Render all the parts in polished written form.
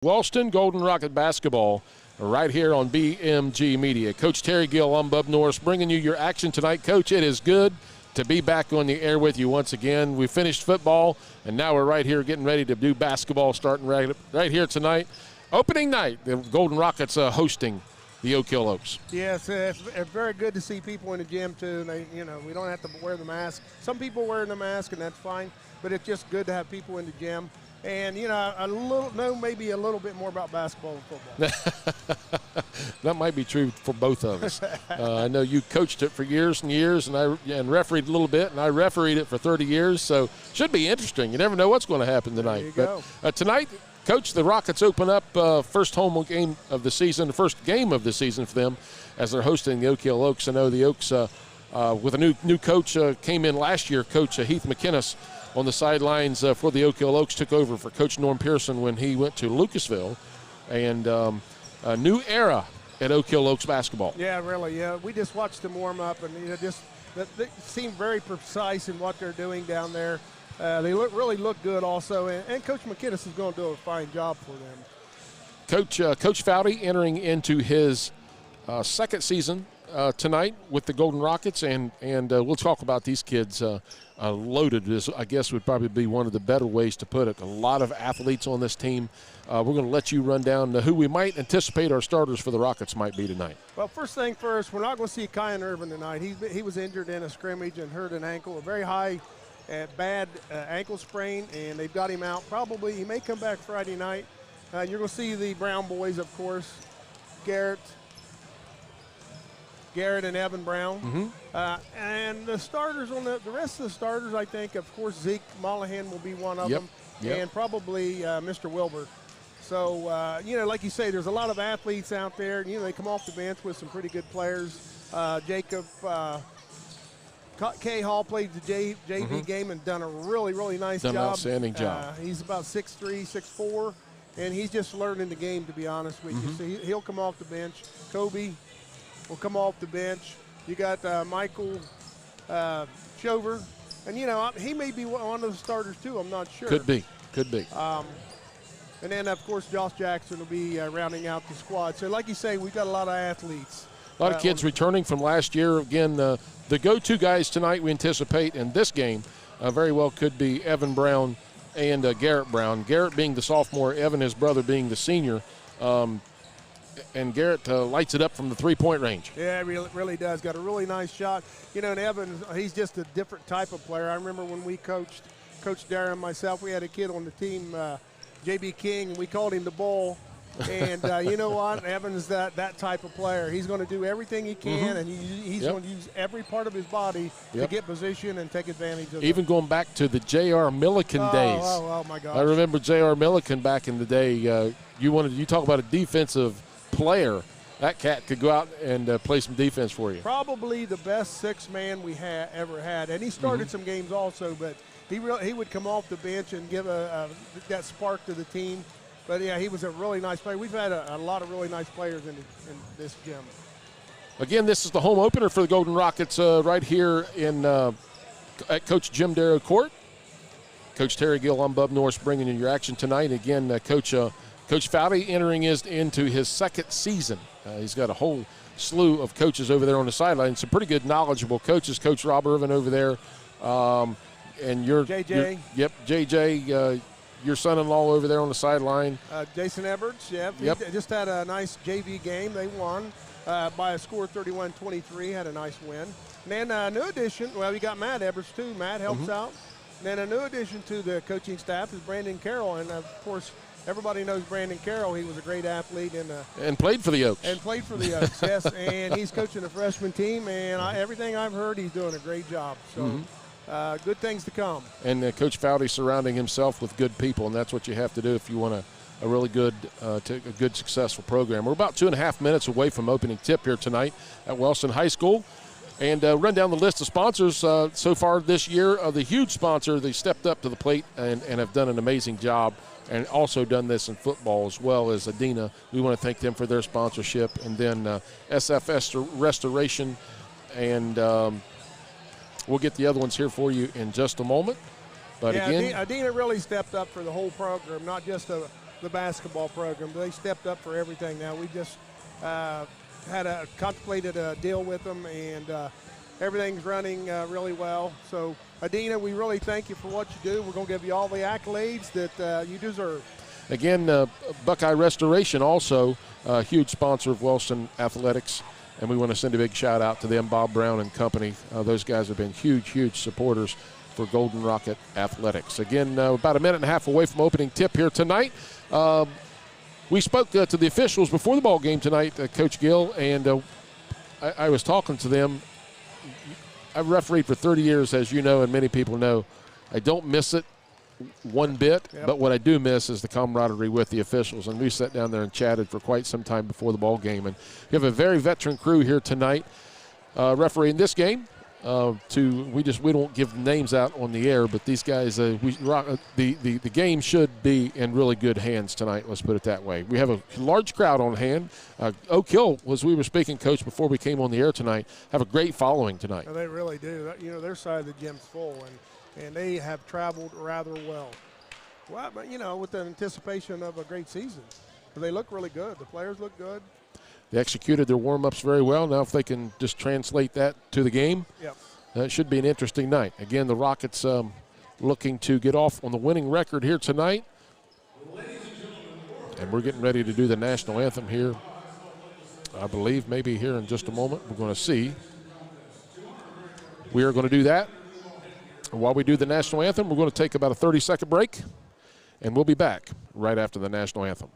Wellston Golden Rocket basketball right here on BMG Media. Coach Terry Gill, I'm Bub Norris, bringing you your action tonight. Coach, it is good to be back on the air with you once again. We finished football, and now we're right here getting ready to do basketball starting right here tonight. Opening night, the Golden Rockets hosting the Oak Hill Oaks. Yes, it's very good to see people in the gym, too. And we don't have to wear the mask. Some people wearing the mask, and that's fine, but it's just good to have people in the gym. And, maybe a little bit more about basketball and football. That might be true for both of us. I know you coached it for years and years, and refereed a little bit, and I refereed it for 30 years, so should be interesting. You never know what's going to happen tonight. There you go. But tonight, Coach, the Rockets open up first home game of the season, the first game of the season for them as they're hosting the Oak Hill Oaks. I know the Oaks, with a new coach, came in last year, Coach Heath McInnes, on the sidelines for the Oak Hill Oaks, took over for Coach Norm Pearson when he went to Lucasville. And a new era at Oak Hill Oaks basketball. Yeah, really. Yeah, we just watched them warm up, and they seem very precise in what they're doing down there. They really look good also, and Coach McInnes is going to do a fine job for them. Coach Foudy entering into his second season tonight with the Golden Rockets, and we'll talk about these kids. Loaded, I guess, would probably be one of the better ways to put it. A lot of athletes on this team. We're going to let you run down who we might anticipate our starters for the Rockets might be tonight. Well, first thing first, we're not going to see Kyan Irvin tonight. He was injured in a scrimmage and hurt an ankle, a very high, bad ankle sprain, and they've got him out. Probably he may come back Friday night. You're going to see the Brown boys, of course, Garrett and Evan Brown. Mm-hmm. And the starters on the rest of the starters, I think, of course, Zeke Mollahan will be one of them, and probably Mr. Wilbur. So, like you say, there's a lot of athletes out there. They come off the bench with some pretty good players. Jacob K. Hall played the JV game and done a really, really nice job. Done an outstanding job. He's about 6'3", 6'4", and he's just learning the game, to be honest with you. So he'll come off the bench. Kobe will come off the bench. You got Michael Shover, and he may be one of the starters too. I'm not sure. Could be. And then of course Josh Jackson will be rounding out the squad. So like you say, we've got a lot of athletes. A lot of kids returning from last year. Again, the go-to guys tonight we anticipate in this game very well could be Evan Brown and Garrett Brown. Garrett being the sophomore, Evan, his brother, being the senior. And Garrett lights it up from the three-point range. Yeah, really does. Got a really nice shot. And Evan, he's just a different type of player. I remember when we coached Darren and myself, we had a kid on the team, J.B. King, and we called him the Bull. And you know what? Evan's that type of player. He's going to do everything he can, and he's going to use every part of his body to get position and take advantage of it. Even going back to the J.R. Milliken days. Oh, my gosh. I remember J.R. Milliken back in the day. You talk about a defensive player. That cat could go out and play some defense for you. Probably the best six-man we ever had. And he started some games also, but he would come off the bench and give that spark to the team. But, yeah, he was a really nice player. We've had a lot of really nice players in this gym. Again, this is the home opener for the Golden Rockets right here at Coach Jim Darrow Court. Coach Terry Gill, I'm Bub Norris, bringing you your action tonight. Again, Coach Foudy entering into his second season. He's got a whole slew of coaches over there on the sideline. Some pretty good, knowledgeable coaches. Coach Rob Irvin over there. And JJ. JJ, your son-in-law over there on the sideline. Jason Edwards, He just had a nice JV game. They won by a score of 31-23, had a nice win. And then a new addition, we got Matt Edwards too. Matt helps out. And then a new addition to the coaching staff is Brandon Carroll. And, of course, everybody knows Brandon Carroll. He was a great athlete. And played for the Oaks. Yes. And he's coaching the freshman team. And everything I've heard, he's doing a great job. So good things to come. And Coach Foudy surrounding himself with good people, and that's what you have to do if you want a really good, successful program. We're about 2.5 minutes away from opening tip here tonight at Wellston High School. And run down the list of sponsors so far this year. The huge sponsor, they stepped up to the plate and have done an amazing job, and also done this in football as well as Adina. We want to thank them for their sponsorship. And then SFS Restoration, and we'll get the other ones here for you in just a moment. But yeah, again, Adina really stepped up for the whole program, not just the basketball program. They stepped up for everything now. We just contemplated a deal with them, and everything's running really well. So, Adina, we really thank you for what you do. We're going to give you all the accolades that you deserve. Again, Buckeye Restoration also a huge sponsor of Wellston Athletics, and we want to send a big shout out to them, Bob Brown and company. Those guys have been huge supporters for Golden Rocket Athletics. Again, about a minute and a half away from opening tip here tonight. We spoke to the officials before the ball game tonight, Coach Gill, and I was talking to them. I've refereed for 30 years, as you know, and many people know. I don't miss it one bit, but what I do miss is the camaraderie with the officials, and we sat down there and chatted for quite some time before the ball game. And we have a very veteran crew here tonight refereeing this game. We don't give names out on the air, but these guys, the game should be in really good hands tonight. Let's put it that way. We have a large crowd on hand. Oak Hill, as we were speaking, Coach, before we came on the air tonight, have a great following tonight. They really do. You know, their side of the gym's full, and they have traveled rather well. Well, but, you know, with the anticipation of a great season. They look really good. The players look good. They executed their warm-ups very well. Now if they can just translate that to the game, it should be an interesting night. Again, the Rockets looking to get off on the winning record here tonight. And we're getting ready to do the national anthem here. I believe maybe here in just a moment. We're going to see. We are going to do that. While we do the national anthem, we're going to take about a 30-second break, and we'll be back right after the national anthem.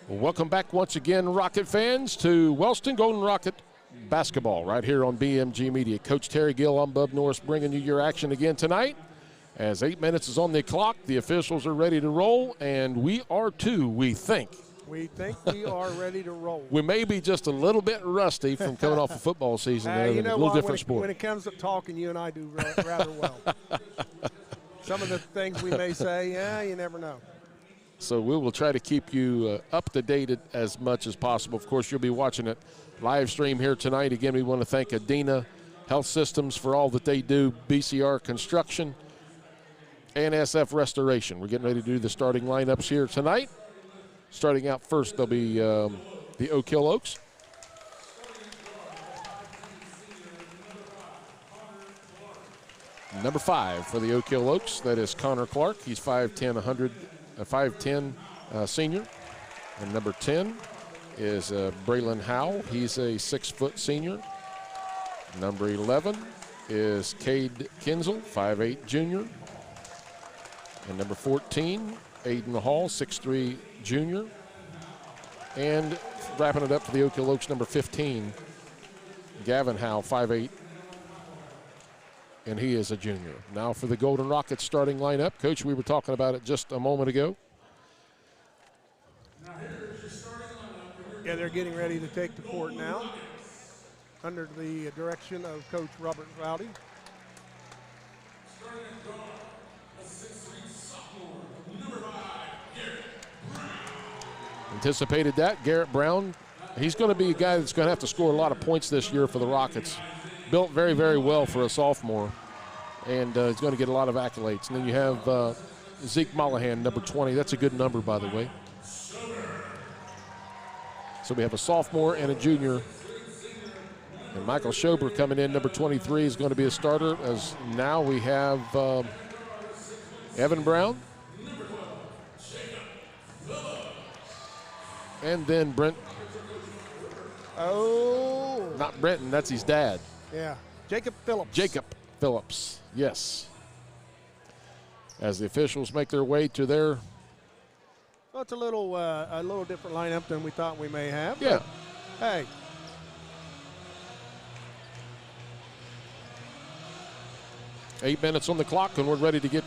Welcome back once again, Rocket fans, to Wellston Golden Rocket basketball right here on BMG Media. Coach Terry Gill, I'm Bub Norris, bringing you your action again tonight. As 8 minutes is on the clock, the officials are ready to roll, and we are too, we think. We think we are ready to roll. We may be just a little bit rusty from coming off a football season. You know, a little different sport. When it comes to talking, you and I do rather well. Some of the things we may say, you never know. So we will try to keep you up to date as much as possible. Of course, you'll be watching it live stream here tonight. Again, we want to thank Adina Health Systems for all that they do, BCR Construction, and SF Restoration. We're getting ready to do the starting lineups here tonight. Starting out first, there'll be the Oak Hill Oaks. Number 5 for the Oak Hill Oaks, that is Connor Clark. He's 5'10", 5'10" senior. And number 10 is Braylon Howe. He's a 6-foot senior. Number 11 is Cade Kinzel, 5'8" junior. And number 14, Aiden Hall, 6'3" junior. And wrapping it up for the Oak Hill Oaks, number 15, Gavin Howe, 5'8", and he is a junior. Now for the Golden Rockets starting lineup. Coach, we were talking about it just a moment ago. Yeah, they're getting ready to take the court now under the direction of Coach Robert Rowdy. Anticipated that. Garrett Brown, he's going to be a guy that's going to have to score a lot of points this year for the Rockets. Built very, very well for a sophomore. and he's going to get a lot of accolades. And then you have Zeke Mollahan, number 20. That's a good number, by the way. So we have a sophomore and a junior. And Michael Schober coming in, number 23, is going to be a starter. As now we have Evan Brown. And then Brent. Oh. Not Brenton, that's his dad. Yeah, Jacob Phillips. Jacob Phillips, yes. As the officials make their way to their. Well, it's a little different lineup than we thought we may have. Yeah. Hey. Eight minutes on the clock, and we're ready to get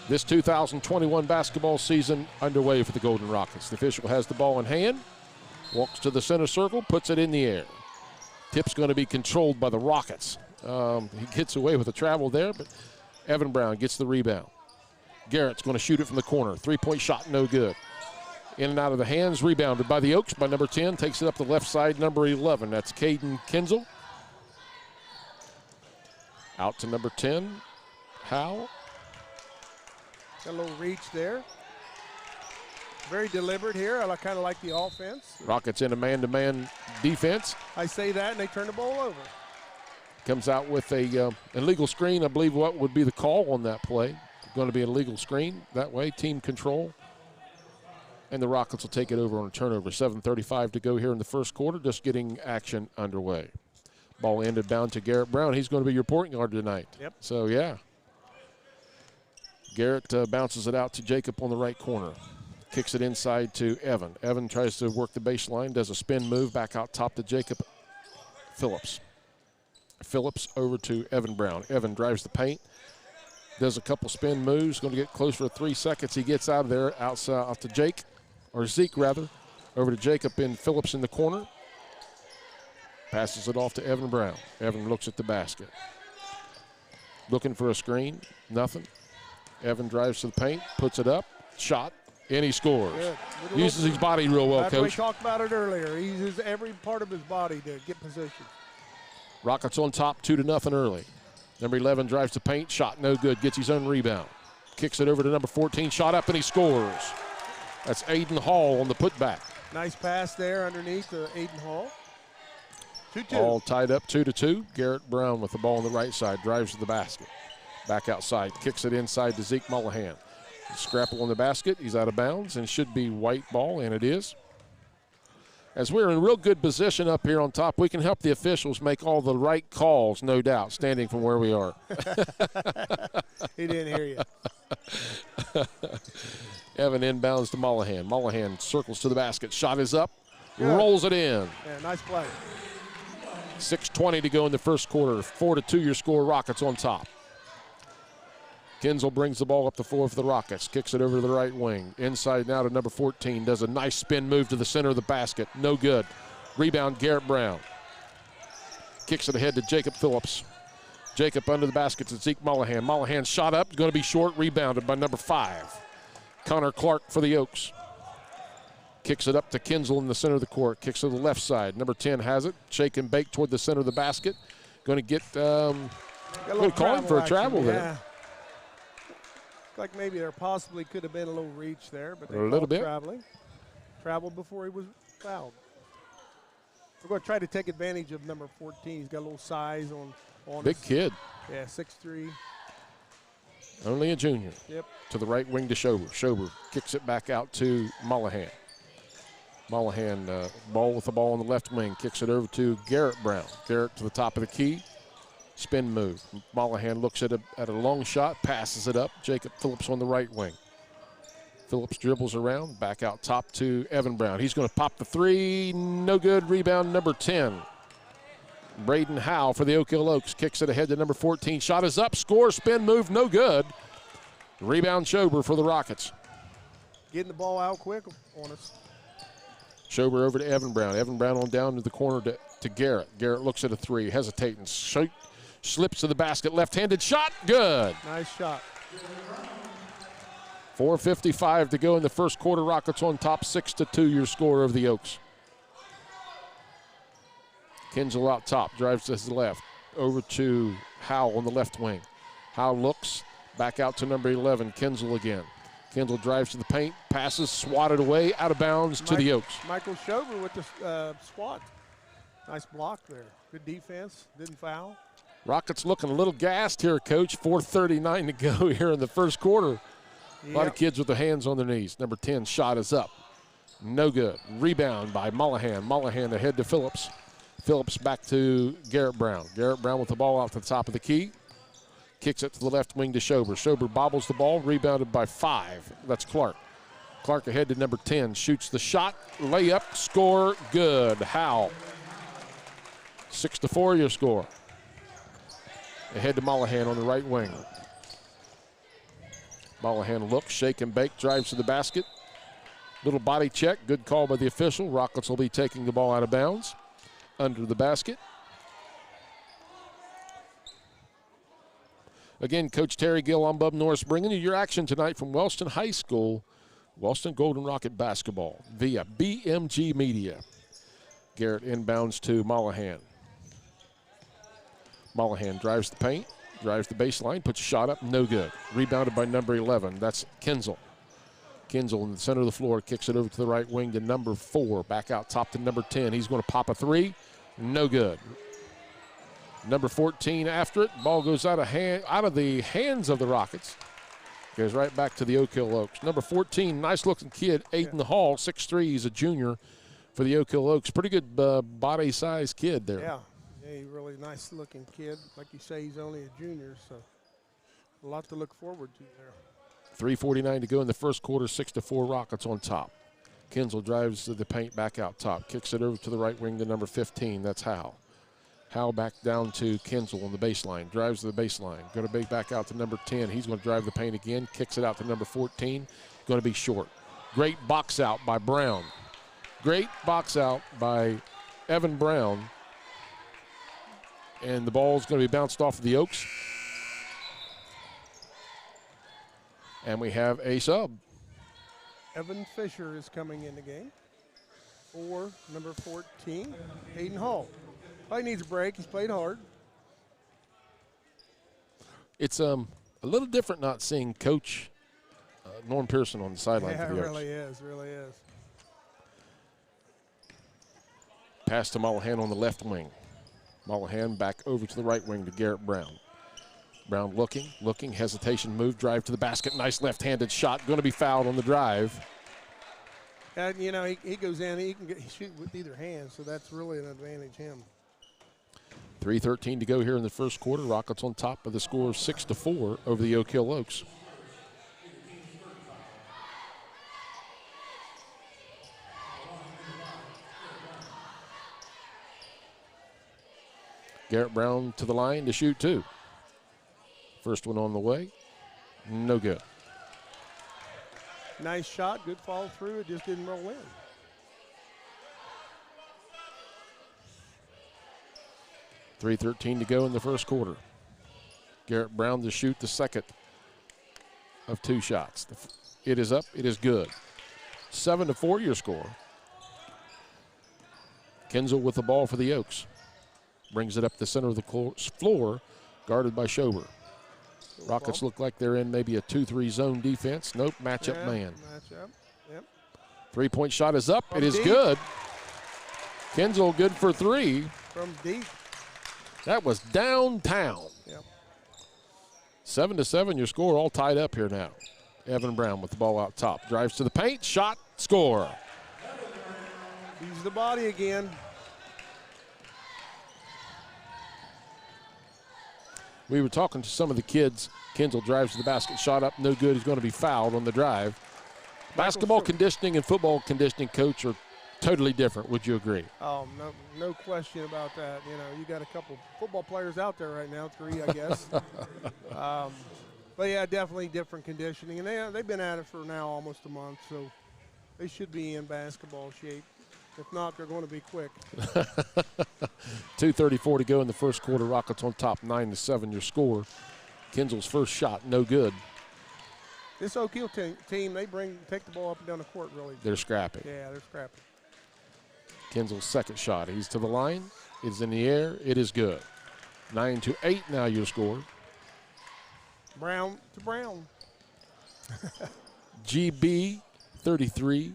this 2021 basketball season underway for the Golden Rockets. The official has the ball in hand, walks to the center circle, puts it in the air. Tip's going to be controlled by the Rockets. He gets away with a travel there, but Evan Brown gets the rebound. Garrett's going to shoot it from the corner. Three-point shot, no good. In and out of the hands, rebounded by the Oaks by number 10. Takes it up the left side, number 11. That's Caden Kinzel. Out to number 10, Howe. Got a little reach there. Very deliberate here. I kind of like the offense. Rockets in a man-to-man defense. I say that, and they turn the ball over. Comes out with a illegal screen. I believe what would be the call on that play. Going to be an illegal screen that way, team control. And the Rockets will take it over on a turnover. 7:35 to go here in the first quarter, just getting action underway. Ball ended down to Garrett Brown. He's going to be your point guard tonight. Yep. So, yeah. Garrett bounces it out to Jacob on the right corner. Kicks it inside to Evan. Evan tries to work the baseline, does a spin move back out top to Jacob Phillips. Phillips over to Evan Brown. Evan drives the paint, does a couple spin moves, going to get close for 3 seconds. He gets out of there, outside off to Zeke rather, over to Jacob and Phillips in the corner. Passes it off to Evan Brown. Evan looks at the basket. Looking for a screen, nothing. Evan drives to the paint, puts it up, shot, and he scores. Uses his body real well, That's Coach. We talked about it earlier. He uses every part of his body to get position. Rockets on top, 2-0 early. Number 11 drives to paint, shot no good, gets his own rebound. Kicks it over to number 14, shot up, and he scores. That's Aiden Hall on the putback. Nice pass there underneath to Aiden Hall. 2-2. All tied up 2-2. Garrett Brown with the ball on the right side, drives to the basket. Back outside, kicks it inside to Zeke Mollahan. Scrapple on the basket, he's out of bounds, and should be white ball, and it is. As we're in real good position up here on top, we can help the officials make all the right calls, no doubt, standing from where we are. He didn't hear you. Evan inbounds to Mollahan. Mollahan circles to the basket. Shot is up. Good. Rolls it in. Yeah, nice play. 6:20 to go in the first quarter. 4-2 your score. Rockets on top. Kinzel brings the ball up the floor for the Rockets. Kicks it over to the right wing. Inside now to number 14. Does a nice spin move to the center of the basket. No good. Rebound, Garrett Brown. Kicks it ahead to Jacob Phillips. Jacob under the basket to Zeke Mollahan. Mollahan shot up. Going to be short. Rebounded by number 5. Connor Clark for the Oaks. Kicks it up to Kinzel in the center of the court. Kicks to the left side. Number 10 has it. Shake and bake toward the center of the basket. Going to get calling for a travel there. Like maybe there possibly could have been a little reach there, but they a little bit traveled before he was fouled. We're going to try to take advantage of number 14. He's got a little size on big kid. Yeah, 6'3". Only a junior. Yep. To the right wing to Schober. Schober kicks it back out to Mollahan. Mollahan ball with the ball on the left wing. Kicks it over to Garrett Brown. Garrett to the top of the key. Spin move. Mollahan looks at a long shot, passes it up. Jacob Phillips on the right wing. Phillips dribbles around, back out top to Evan Brown. He's going to pop the three. No good. Rebound number 10. Braden Howe for the Oak Hill Oaks. Kicks it ahead to number 14. Shot is up. Score. Spin move. No good. Rebound Schober for the Rockets. Getting the ball out quick on us. Schober over to Evan Brown. Evan Brown on down to the corner to Garrett. Garrett looks at a three. Hesitating. Slips to the basket. Left-handed shot. Good. Nice shot. 4:55 to go in the first quarter. Rockets on top. 6-2 your score of the Oaks. Kinzel out top. Drives to his left. over to Howell on the left wing. Howell looks back out to number 11, Kinzel again. Kinzel drives to the paint, passes, swatted away, out of bounds to the Oaks. Michael Schober with the swat. Nice block there. Good defense, didn't foul. Rockets looking a little gassed here, Coach. 4:39 to go here in the first quarter. A lot of kids with their hands on their knees. Number 10 shot is up. No good. Rebound by Mullahan. Mullahan ahead to Phillips. Phillips back to Garrett Brown. Garrett Brown with the ball out to the top of the key. Kicks it to the left wing to Schober. Schober bobbles the ball, rebounded by 5. That's Clark. Clark ahead to number 10. Shoots the shot. Layup. Score. Good. Howell. 6-4 your score. Ahead to Mullahan on the right wing. Mullahan looks, shake and bake, drives to the basket. Little body check, good call by the official. Rockets will be taking the ball out of bounds. Under the basket. Again, Coach Terry Gill, I'm Bub Norris, bringing you your action tonight from Wellston High School. Wellston Golden Rocket basketball via BMG Media. Garrett inbounds to Mullahan. Mullahan drives the paint, drives the baseline, puts a shot up, no good. Rebounded by number 11, that's Kinzel. Kinzel in the center of the floor, kicks it over to the right wing to number 4. Back out top to number 10. He's going to pop a 3, no good. Number 14 after it. Ball goes out of the hands of the Rockets. Goes right back to the Oak Hill Oaks. Number 14, nice-looking kid, Aiden Hall, 6'3". He's a junior for the Oak Hill Oaks. Pretty good body-size kid there. Yeah, he's a really nice-looking kid. Like you say, he's only a junior, so a lot to look forward to there. 3:49 to go in the first quarter, 6-4 Rockets on top. Kinzel drives to the paint back out top. Kicks it over to the right wing to number 15. That's Howell. Howell back down to Kinzel on the baseline. Drives to the baseline. Going to be back out to number 10. He's going to drive the paint again. Kicks it out to number 14. Going to be short. Great box out by Brown. Great box out by Evan Brown. And the ball's going to be bounced off of the Oaks. And we have a sub. Evan Fisher is coming in the game for number 14, Aiden Hall. Oh, he needs a break. He's played hard. It's a little different not seeing Coach Norm Pearson on the sideline for the Oaks. Really is. Pass to Mullahan on the left wing. Mullahan back over to the right wing to Garrett Brown. Brown looking, hesitation move, drive to the basket. Nice left-handed shot. Going to be fouled on the drive. And, you know, he goes in. He can shoot with either hand, so that's really an advantage him. 3:13 to go here in the first quarter. Rockets on top of the score of 6-4 over the Oak Hill Oaks. Garrett Brown to the line to shoot 2. First one on the way, no good. Nice shot, good follow through. It just didn't roll in. .313 to go in the first quarter. Garrett Brown to shoot the second of 2 shots. It is up, it is good. 7-4 your score. Kinzel with the ball for the Oaks. Brings it up the center of the floor, guarded by Schober. Rockets look like they're in maybe a 2-3 zone defense. Nope, matchup man. Matchup, yep. 3-point shot is up. It is deep. good. Kinzel good for 3. From deep. That was downtown. Yep. 7-7 your score, all tied up here now. Evan Brown with the ball out top. Drives to the paint, shot, score. Use the body again. We were talking to some of the kids. Kinzel drives to the basket, shot up, no good. He's going to be fouled on the drive. Basketball conditioning and football conditioning, Coach, are totally different. Would you agree? Oh, no question about that. You know, you got a couple football players out there right now, 3, I guess. But, yeah, definitely different conditioning. And they've been at it for now almost a month, so they should be in basketball shape. If not, they're going to be quick. 2:34 to go in the first quarter. Rockets on top, 9-7 your score. Kinzel's first shot, no good. This Oak Hill team, they take the ball up and down the court really. They're scrappy. Yeah, they're scrappy. Kinzel's second shot. He's to the line. It's in the air. It is good. 9-8 now your score. Brown to Brown. GB 33.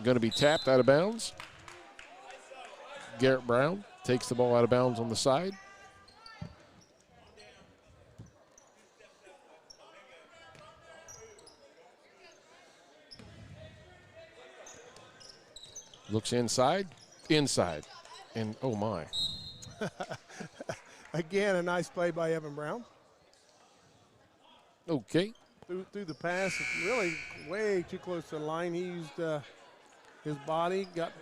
Going to be tapped out of bounds. Garrett Brown takes the ball out of bounds on the side. Looks inside, and oh my. Again, a nice play by Evan Brown. Okay. Through the pass, really way too close to the line. He used his body, got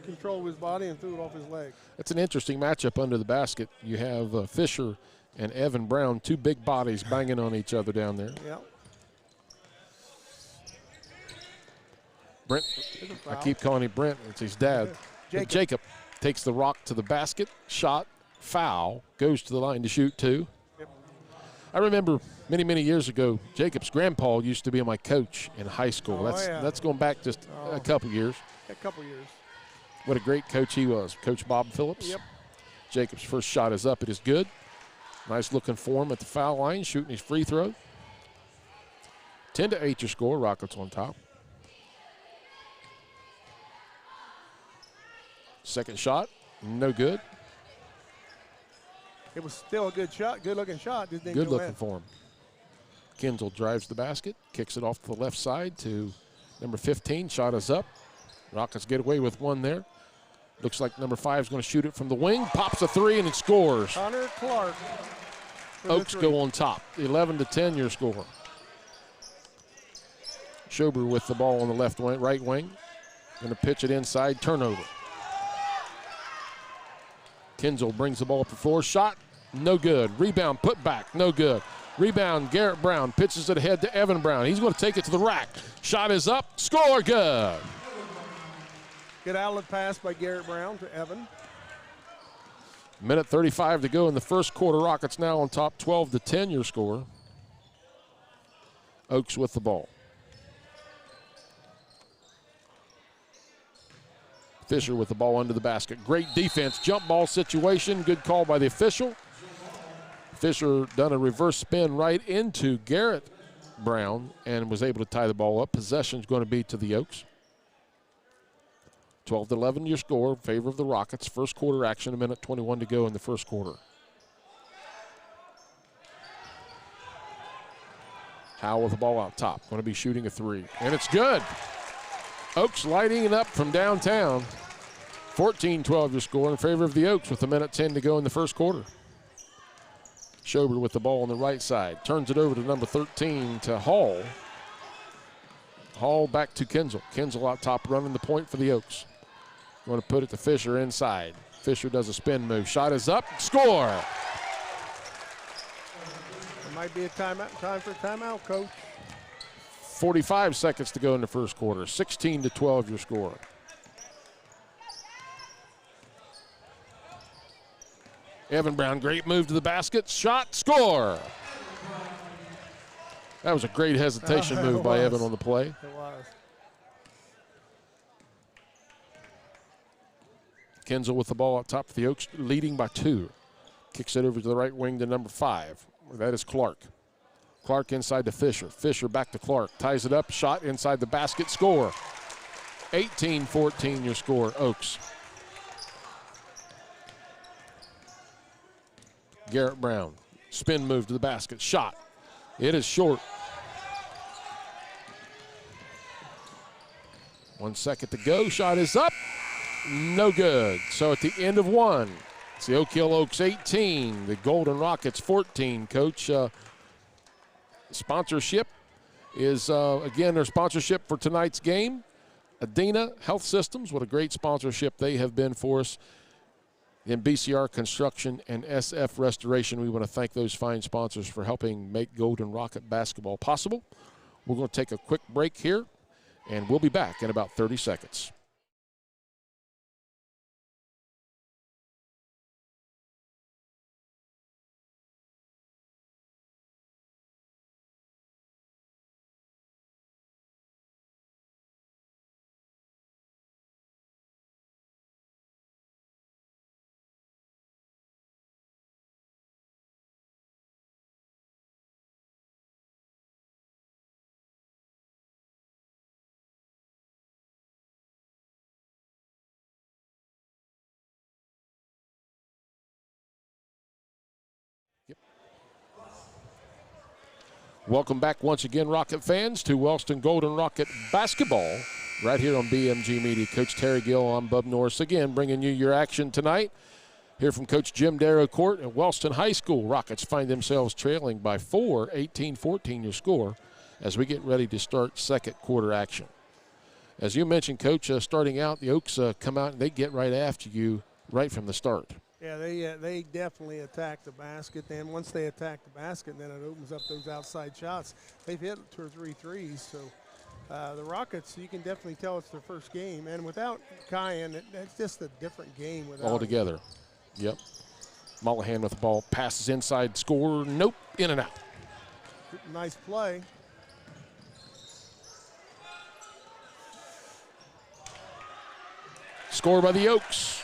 control of his body, and threw it off his leg. That's an interesting matchup under the basket. You have Fisher and Evan Brown, two big bodies banging on each other down there. Yep. Brent, I keep calling him Brent. It's his dad. Jacob takes the rock to the basket, shot, foul, goes to the line to shoot two. Yep. I remember many years ago, Jacob's grandpa used to be my coach in high school. That's going back just a couple years. A couple years. What a great coach he was. Coach Bob Phillips. Yep. Jacob's first shot is up. It is good. Nice looking for him at the foul line, shooting his free throw. 10-8 your score. Rockets on top. Second shot, no good. It was still a good shot, good-looking shot. Just didn't good go looking in. for him. Kinzel drives the basket, kicks it off to the left side to number 15. Shot is up. Rockets get away with one there. Looks like number 5 is going to shoot it from the wing. Pops a three and it scores. Connor Clark. Oaks go on top. 11-10 your score. Schober with the ball on the left wing, right wing. Going to pitch it inside. Turnover. Kinzel brings the ball up the floor. Shot, no good. Rebound, put back, no good. Rebound, Garrett Brown pitches it ahead to Evan Brown. He's going to take it to the rack. Shot is up, score, good. Good outlet pass by Garrett Brown to Evan. Minute 35 to go in the first quarter. Rockets now on top, 12-10 your score. Oaks with the ball. Fisher with the ball under the basket. Great defense, jump ball situation. Good call by the official. Fisher done a reverse spin right into Garrett Brown and was able to tie the ball up. Possession's going to be to the Oaks. 12-11 your score in favor of the Rockets. First quarter action, a minute 21 to go in the first quarter. Howell with the ball out top. Going to be shooting a three. And it's good. Oaks lighting it up from downtown. 14-12 your score in favor of the Oaks with a minute 10 to go in the first quarter. Schober with the ball on the right side. Turns it over to number 13 to Hall. Hall back to Kinzel. Kinzel out top running the point for the Oaks. Going to put it to Fisher inside. Fisher does a spin move. Shot is up. Score. It might be a timeout. Time for a timeout, Coach. 45 seconds to go in the first quarter. 16-12 your score. Evan Brown, great move to the basket. Shot, score. That was a great hesitation move by Evan on the play. It was. Kinzel with the ball up top for the Oaks, leading by 2. Kicks it over to the right wing to number 5. That is Clark. Clark inside to Fisher. Fisher back to Clark. Ties it up. Shot inside the basket. Score. 18-14 your score. Oaks. Garrett Brown. Spin move to the basket. Shot. It is short. 1 second to go. Shot is up. No good. So at the end of one, it's the Oak Hill Oaks 18, the Golden Rockets 14. Coach, sponsorship is, again, their sponsorship for tonight's game. Adena Health Systems, what a great sponsorship they have been for us. In BCR Construction and SF Restoration, we want to thank those fine sponsors for helping make Golden Rocket basketball possible. We're going to take a quick break here, and we'll be back in about 30 seconds. Welcome back once again, Rocket fans, to Wellston Golden Rocket basketball right here on BMG Media. Coach Terry Gill, I'm Bub Norris again, bringing you your action tonight. Here from Coach Jim Darrow Court at Wellston High School. Rockets find themselves trailing by 4, 18-14 your score, as we get ready to start second quarter action. As you mentioned, Coach, starting out, the Oaks come out and they get right after you right from the start. Yeah, they definitely attack the basket. Then once they attack the basket, then it opens up those outside shots. They've hit 2 or 3 threes. So the Rockets, you can definitely tell it's their first game. And without Kyan, it's just a different game without altogether. Yep. Mollahan with the ball, passes inside, score, nope, in and out. Nice play. Score by the Oaks.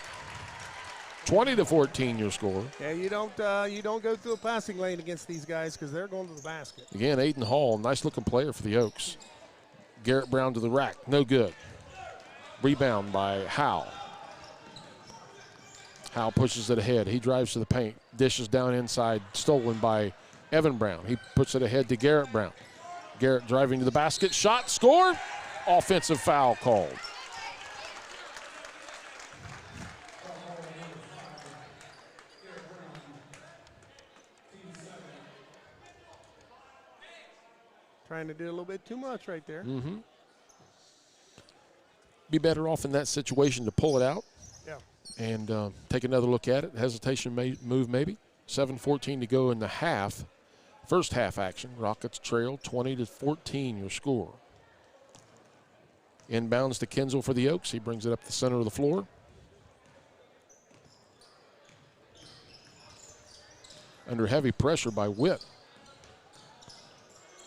20-14 your score. Yeah, you don't go through a passing lane against these guys because they're going to the basket. Again, Aiden Hall, nice looking player for the Oaks. Garrett Brown to the rack, no good. Rebound by Howe. Howe pushes it ahead. He drives to the paint, dishes down inside, stolen by Evan Brown. He puts it ahead to Garrett Brown. Garrett driving to the basket, shot, score. Offensive foul called. Trying to do a little bit too much right there. Mm-hmm. Be better off in that situation to pull it out. Yeah. And take another look at it. Hesitation move maybe. 7:14 to go in the half. First half action. Rockets trail 20-14 your score. Inbounds to Kinzel for the Oaks. He brings it up the center of the floor. Under heavy pressure by Witt.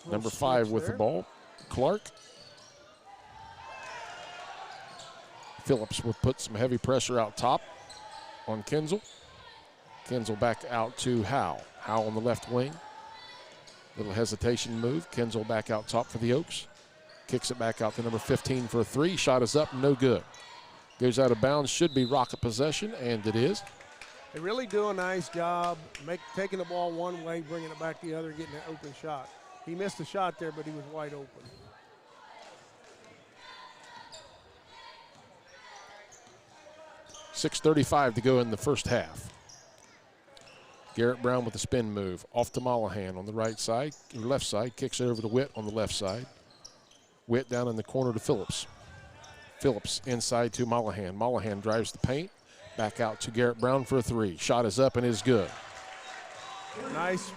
Number 5 with the ball, Clark. Phillips will put some heavy pressure out top on Kinzel. Kinzel back out to Howe. Howe on the left wing. Little hesitation move. Kinzel back out top for the Oaks. Kicks it back out to number 15 for a 3. Shot is up, no good. Goes out of bounds, should be Rocket possession, and it is. They really do a nice job taking the ball one way, bringing it back the other, getting an open shot. He missed a shot there, but he was wide open. .6:35 to go in the first half. Garrett Brown with the spin move. Off to Mollahan on the right side, or left side. Kicks it over to Witt on the left side. Witt down in the corner to Phillips. Phillips inside to Mollahan. Mollahan drives the paint. Back out to Garrett Brown for a 3. Shot is up and is good. Nice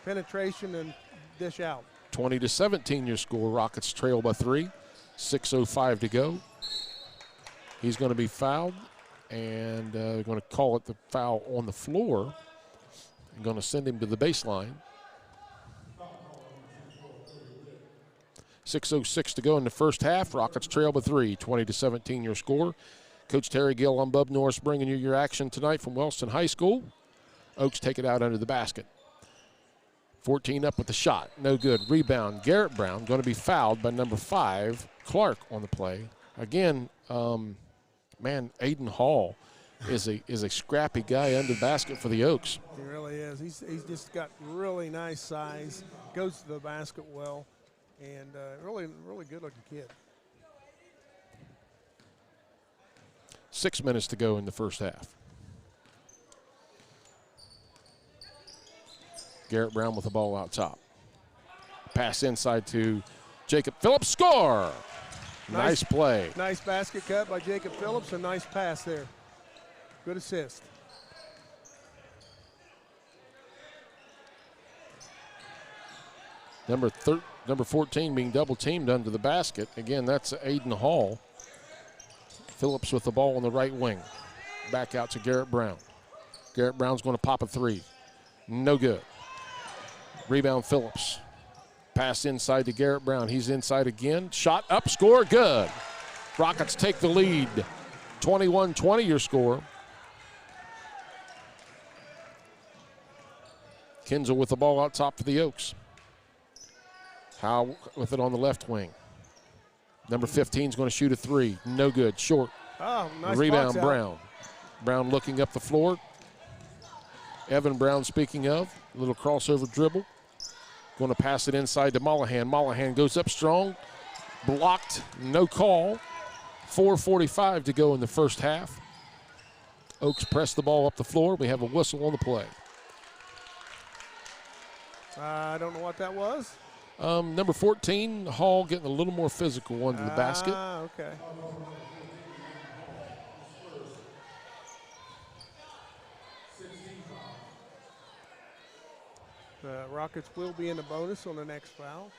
penetration and dish out. 20-17 your score. Rockets trail by 3. 6:05 to go. He's going to be fouled, and they're going to call it the foul on the floor. They're going to send him to the baseline. 6:06 to go in the first half. Rockets trail by 3. 20-17 your score. Coach Terry Gill, I'm Bub Norris, bringing you your action tonight from Wellston High School. Oaks take it out under the basket. 14 up with the shot, no good. Rebound, Garrett Brown, going to be fouled by number 5, Clark, on the play. Again, Aiden Hall is a scrappy guy under the basket for the Oaks. He really is. He's just got really nice size, goes to the basket well, and really good-looking kid. 6 minutes to go in the first half. Garrett Brown with the ball out top. Pass inside to Jacob Phillips. Score! Nice play. Nice basket cut by Jacob Phillips. A nice pass there. Good assist. Number 14 being double teamed under the basket. Again, that's Aiden Hall. Phillips with the ball on the right wing. Back out to Garrett Brown. Garrett Brown's going to pop a 3. No good. Rebound Phillips. Pass inside to Garrett Brown. He's inside again. Shot up, score, good. Rockets take the lead. 21-20 your score. Kinzel with the ball out top for the Oaks. Howe with it on the left wing. Number 15 is going to shoot a 3. No good, short. Oh, nice rebound, box out. Brown. Brown looking up the floor. Evan Brown, speaking of, a little crossover dribble. Going to pass it inside to Mollahan. Mollahan goes up strong. Blocked. No call. 4:45 to go in the first half. Oaks press the ball up the floor. We have a whistle on the play. I don't know what that was. Number 14, Hall getting a little more physical under the basket. Okay. The Rockets will be in the bonus on the next foul.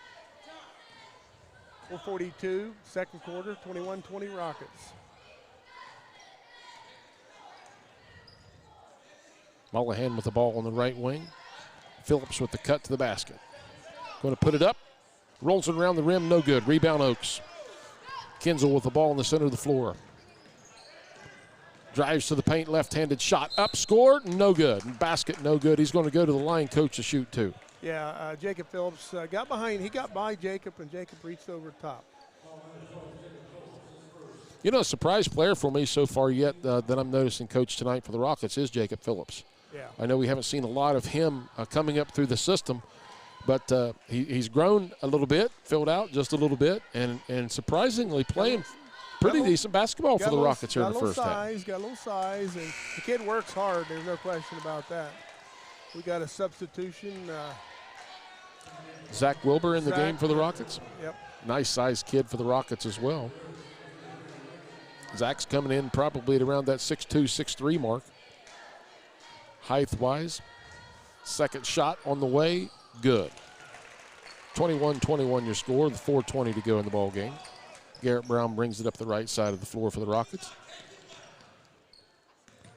4:42, second quarter, 21-20 Rockets. Mollahan with the ball on the right wing. Phillips with the cut to the basket. Going to put it up. Rolls it around the rim, no good. Rebound Oaks. Kinzel with the ball in the center of the floor. Drives to the paint, left-handed shot. Up, scored, no good. Basket, no good. He's going to go to the line coach to shoot two. Yeah, Jacob Phillips got behind. He got by Jacob, and Jacob reached over the top. You know, a surprise player for me so far yet that I'm noticing, Coach, tonight for the Rockets is Jacob Phillips. Yeah. I know we haven't seen a lot of him coming up through the system, but he's grown a little bit, filled out just a little bit, and surprisingly playing pretty decent basketball for the Rockets here in the first half. Got a little size, and the kid works hard. There's no question about that. We got a substitution. Zach Wilbur in the game for the Rockets. Yep. Nice sized kid for the Rockets as well. Zach's coming in probably at around that 6'2", 6'3" mark. Height-wise, second shot on the way, good. 21-21 your score, the 4:20 to go in the ball game. Garrett Brown brings it up the right side of the floor for the Rockets.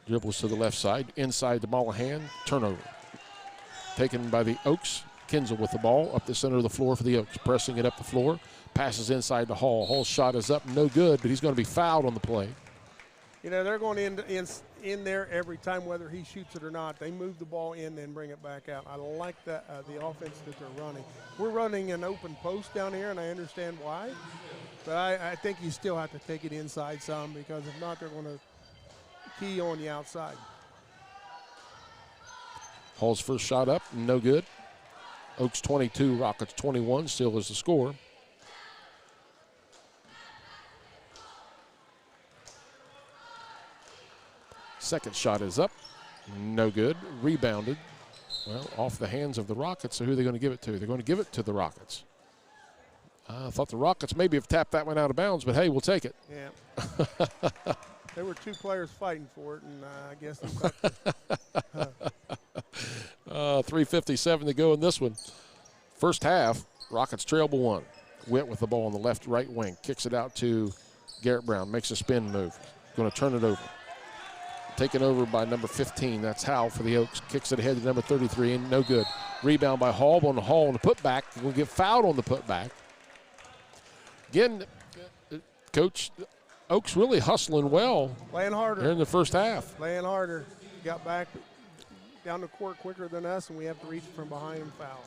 Dribbles to the left side, inside to Mollahan, turnover. Taken by the Oaks. Kinzel with the ball up the center of the floor for the Oaks, pressing it up the floor. Passes inside to Hall. Hall's shot is up, no good, but he's going to be fouled on the play. You know, they're going in there every time, whether he shoots it or not. They move the ball in and bring it back out. I like that the offense that they're running. We're running an open post down here, and I understand why. But I think you still have to take it inside some, because if not, they're going to key on the outside. Hall's first shot up, no good. Oaks 22, Rockets 21, still is the score. Second shot is up, no good. Rebounded, well, off the hands of the Rockets. So who are they going to give it to? They're going to give it to the Rockets. I thought the Rockets maybe have tapped that one out of bounds, but hey, we'll take it. Yeah. There were two players fighting for it, and I guess they 3:57 to go in this one. First half, Rockets trail by one. Witt with the ball on the left right wing. Kicks it out to Garrett Brown. Makes a spin move. Going to turn it over. Taken over by number 15. That's Howell for the Oaks. Kicks it ahead to number 33, and no good. Rebound by Hall on the putback. Will get fouled on the putback. Again, Coach, Oaks really hustling well. Playing harder. Here in the first half. Playing harder. Got back down the court quicker than us, and we have to reach from behind and foul.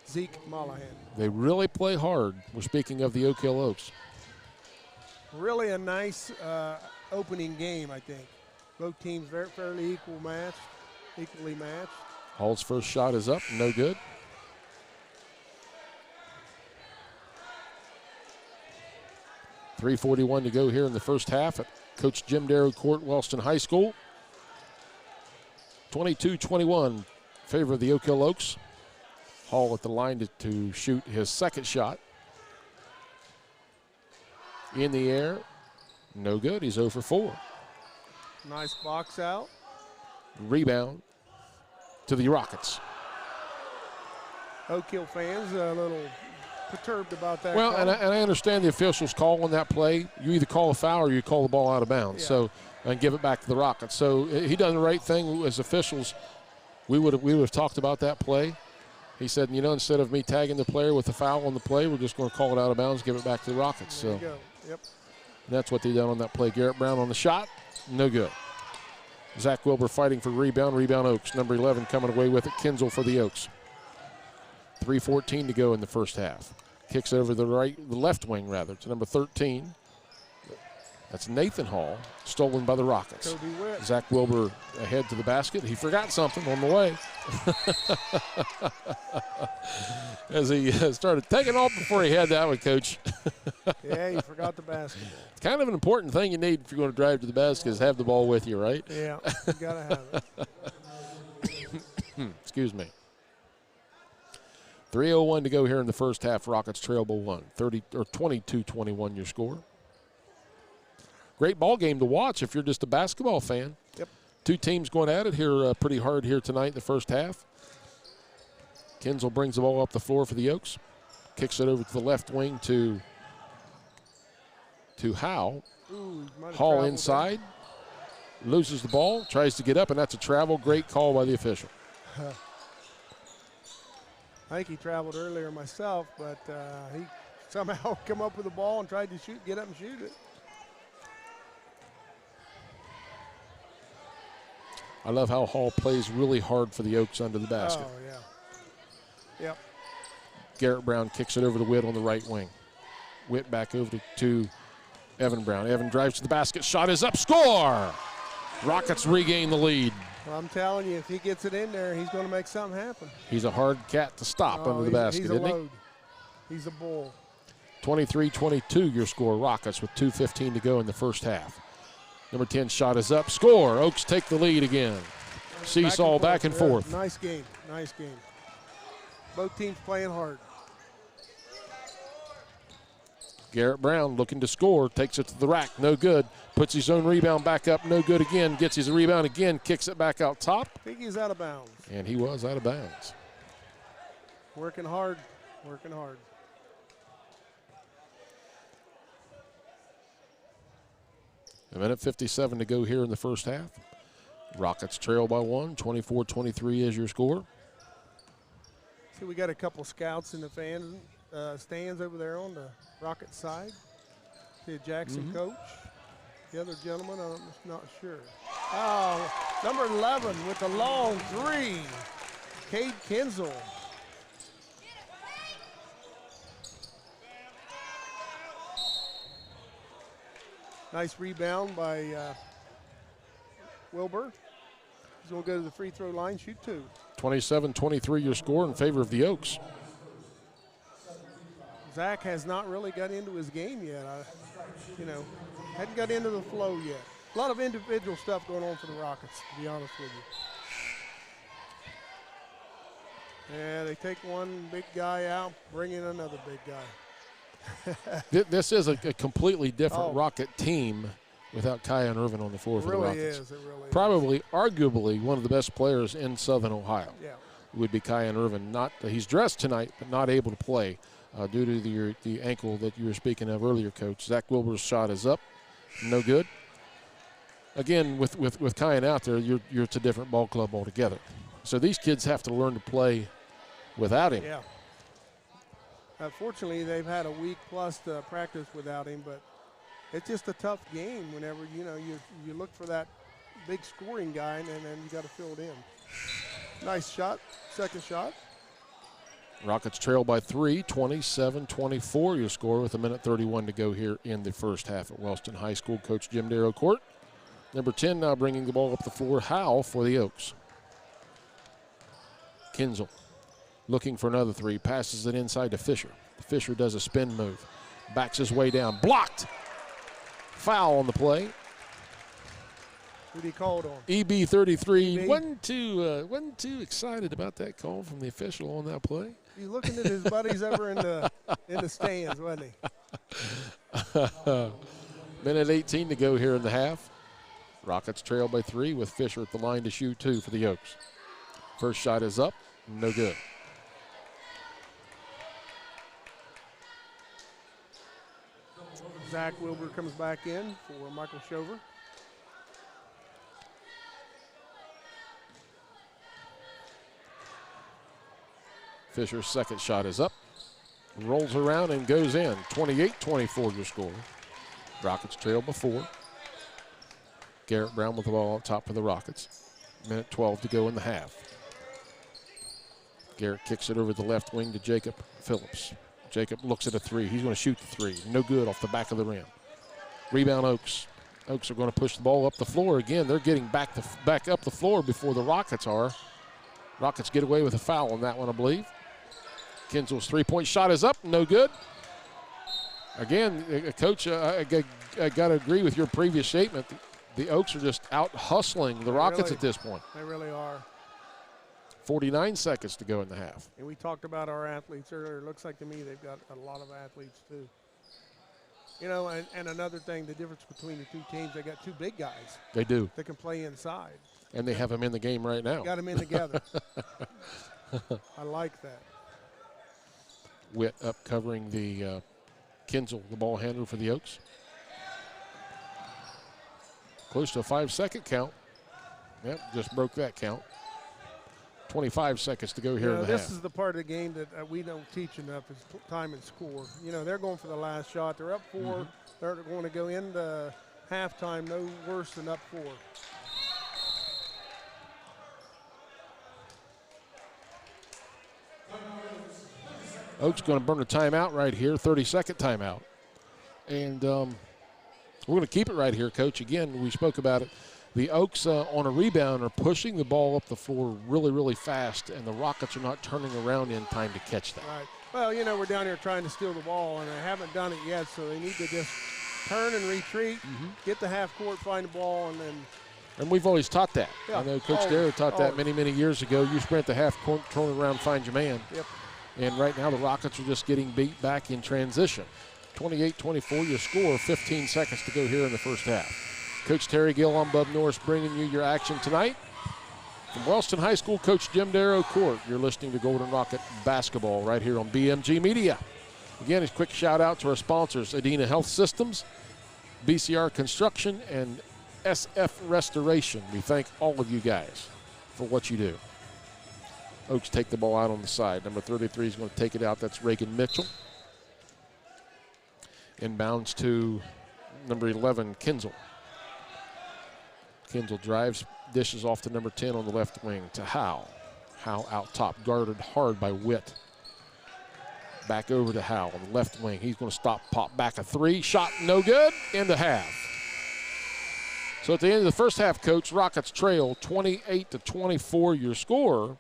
Zeke Mollahan. They really play hard. We're speaking of the Oak Hill Oaks. Really a nice opening game, I think. Both teams very fairly equally matched. Hall's first shot is up, no good. .341 to go here in the first half at Coach Jim Darrow Court, Wellston High School. 22-21, favor of the Oak Hill Oaks. Hall at the line to shoot his second shot. In the air, no good. He's 0 for 4. Nice box out. Rebound to the Rockets. Oak Hill fans a little perturbed about that. Well, call. and I understand the officials' call on that play. You either call a foul or you call the ball out of bounds. Yeah. So, and give it back to the Rockets. So he done the right thing as officials. We would have talked about that play. He said, you know, instead of me tagging the player with a foul on the play, we're just going to call it out of bounds, give it back to the Rockets. There you so go. Yep. That's what they done on that play. Garrett Brown on the shot, no good. Zach Wilbur fighting for rebound Oaks. Number 11 coming away with it. Kinzel for the Oaks. 3:14 to go in the first half. Kicks over the left wing to number 13. That's Nathan Hall, stolen by the Rockets. Zach Wilbur ahead to the basket. He forgot something on the way. as he started taking off before he had that one, Coach. Yeah, you forgot the basketball. It's kind of an important thing you need if you're going to drive to the basket is have the ball with you, right? Yeah, you got to have it. Excuse me. 3:01 to go here in the first half. Rockets trail by 1. 22-21 your score. Great ball game to watch if you're just a basketball fan. Yep. Two teams going at it here pretty hard here tonight in the first half. Kinzel brings the ball up the floor for the Oaks. Kicks it over to the left wing to Howe. Hall inside. Loses the ball. Tries to get up, and that's a travel. Great call by the official. I think he traveled earlier myself, but he somehow come up with the ball and tried to get up and shoot it. I love how Hall plays really hard for the Oaks under the basket. Oh, yeah. Yep. Garrett Brown kicks it over to Witt on the right wing. Witt back over to Evan Brown. Evan drives to the basket. Shot is up. Score! Rockets regain the lead. Well, I'm telling you, if he gets it in there, he's going to make something happen. He's a hard cat to stop under the basket, he's a isn't load. He's a bull. 23-22 your score. Rockets with 2:15 to go in the first half. Number 10 shot is up. Score! Oaks take the lead again. Seesaw back and forth. Nice game. Nice game. Both teams playing hard. Garrett Brown looking to score. Takes it to the rack. No good. Puts his own rebound back up. No good again. Gets his rebound again. Kicks it back out top. I think he's out of bounds. And he was out of bounds. Working hard. Working hard. A minute 57 to go here in the first half. Rockets trail by 1. 24-23 is your score. See, we got a couple scouts in the stands over there on the Rocket side. See a Jackson coach. The other gentleman, I'm not sure. Oh, number 11 with the long three, Cade Kinzel. Nice rebound by Wilbur. He's going to go to the free throw line, shoot two. 27-23 your score in favor of the Oaks. Zach has not really got into his game yet. Hadn't got into the flow yet. A lot of individual stuff going on for the Rockets, to be honest with you. Yeah, they take one big guy out, bring in another big guy. This is a completely different Rocket team without Kyan Irvin on the floor for the Rockets. It really Probably, arguably, one of the best players in Southern Ohio. Yeah. Would be Kyan Irvin. He's dressed tonight, but not able to play due to the ankle that you were speaking of earlier, Coach. Zach Wilbur's shot is up, no good. Again, with Kyan out there, it's a different ball club altogether. So these kids have to learn to play without him. Yeah. Unfortunately, they've had a week plus to practice without him, but it's just a tough game whenever you look for that big scoring guy and then you got to fill it in. Nice shot, second shot. Rockets trail by 3, 27-24 your score with 1:31 to go here in the first half at Wellston High School. Coach Jim Darrow court. Number 10 now bringing the ball up the floor. Howe for the Oaks. Kinzel looking for another three. Passes it inside to Fisher. Fisher does a spin move. Backs his way down. Blocked. Foul on the play. Who he called on? EB33 wasn't too excited about that call from the official on that play. He's looking at his buddies over in the stands, wasn't he? Minute 18 to go here in the half. Rockets trail by 3 with Fisher at the line to shoot 2 for the Oaks. First shot is up, no good. Zach Wilbur comes back in for Michael Shover. Fisher's second shot is up. Rolls around and goes in. 28-24 your score. Rockets trail by 4. Garrett Brown with the ball on top for the Rockets. Minute 12 to go in the half. Garrett kicks it over the left wing to Jacob Phillips. Jacob looks at a three. He's going to shoot the three. No good off the back of the rim. Rebound Oaks. Oaks are going to push the ball up the floor again. They're getting back up the floor before the Rockets are. Rockets get away with a foul on that one, I believe. Kinzel's three-point shot is up, no good. Again, Coach, I got to agree with your previous statement. The Oaks are just out hustling the Rockets at this point. They really are. 49 seconds to go in the half. And we talked about our athletes earlier. It looks like to me they've got a lot of athletes too. You know, and another thing, the difference between the two teams, they got two big guys. They do. That can play inside. And they have them in the game right now. Got them in together. I like that. Witt up covering the Kinzel, the ball handler for the Oaks. Close to a 5-second count. Yep, just broke that count. 25 seconds to go here in the half. This is the part of the game that we don't teach enough is time and score. You know, they're going for the last shot. They're up 4. Mm-hmm. They're going to go into halftime no worse than up 4. Oaks going to burn a timeout right here, 30-second timeout. And we're going to keep it right here, Coach. Again, we spoke about it. The Oaks on a rebound are pushing the ball up the floor really, really fast, and the Rockets are not turning around in time to catch that. Right. Well, you know, we're down here trying to steal the ball, and they haven't done it yet, so they need to just turn and retreat, get the half court, find the ball, and then. And we've always taught that. Yeah. I know Coach Darrow taught that many, many years ago. You sprint the half court, turn around, find your man. Yep. And right now the Rockets are just getting beat back in transition. 28-24 your score, 15 seconds to go here in the first half. Coach Terry Gill, I'm Bub Norris, bringing you your action tonight. From Wellston High School, Coach Jim Darrow Court. You're listening to Golden Rocket Basketball right here on BMG Media. Again, a quick shout out to our sponsors, Adina Health Systems, BCR Construction, and SF Restoration. We thank all of you guys for what you do. Oaks take the ball out on the side. Number 33 is going to take it out. That's Reagan Mitchell. Inbounds to number 11, Kinzel. Kinzel drives, dishes off to number 10 on the left wing to Howe. Howe out top, guarded hard by Witt. Back over to Howe on the left wing. He's going to stop, pop back a 3. Shot no good, into half. So at the end of the first half, Coach, Rockets trail 28-24 your score.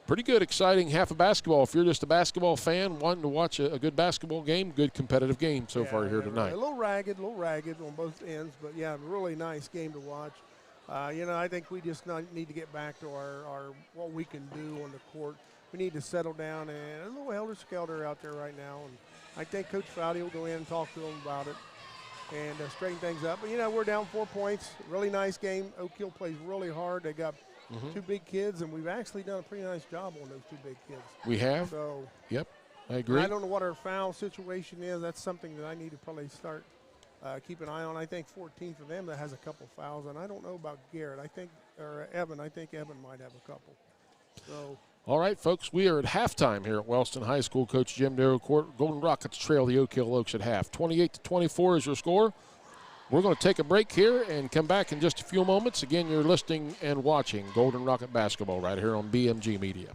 Pretty good, exciting half of basketball. If you're just a basketball fan wanting to watch a good basketball game, good competitive game so far here tonight. A little ragged on both ends, but yeah, really nice game to watch. You know, I think we just need to get back to our what we can do on the court. We need to settle down, and a little helter-skelter out there right now. And I think Coach Fowdy will go in and talk to them about it and straighten things up. But, you know, we're down 4 points. Really nice game. Oak Hill plays really hard. They got two big kids, and we've actually done a pretty nice job on those two big kids. We have? So, yep, I agree. I don't know what our foul situation is. That's something that I need to probably start keep an eye on. I think 14 for them that has a couple fouls, and I don't know about Garrett. Evan. I think Evan might have a couple. So. All right, folks, we are at halftime here at Wellston High School. Coach Jim Darrow Court. Golden Rockets trail the Oak Hill Oaks at half. 28-24 is your score. We're going to take a break here and come back in just a few moments. Again, you're listening and watching Golden Rocket Basketball right here on BMG Media.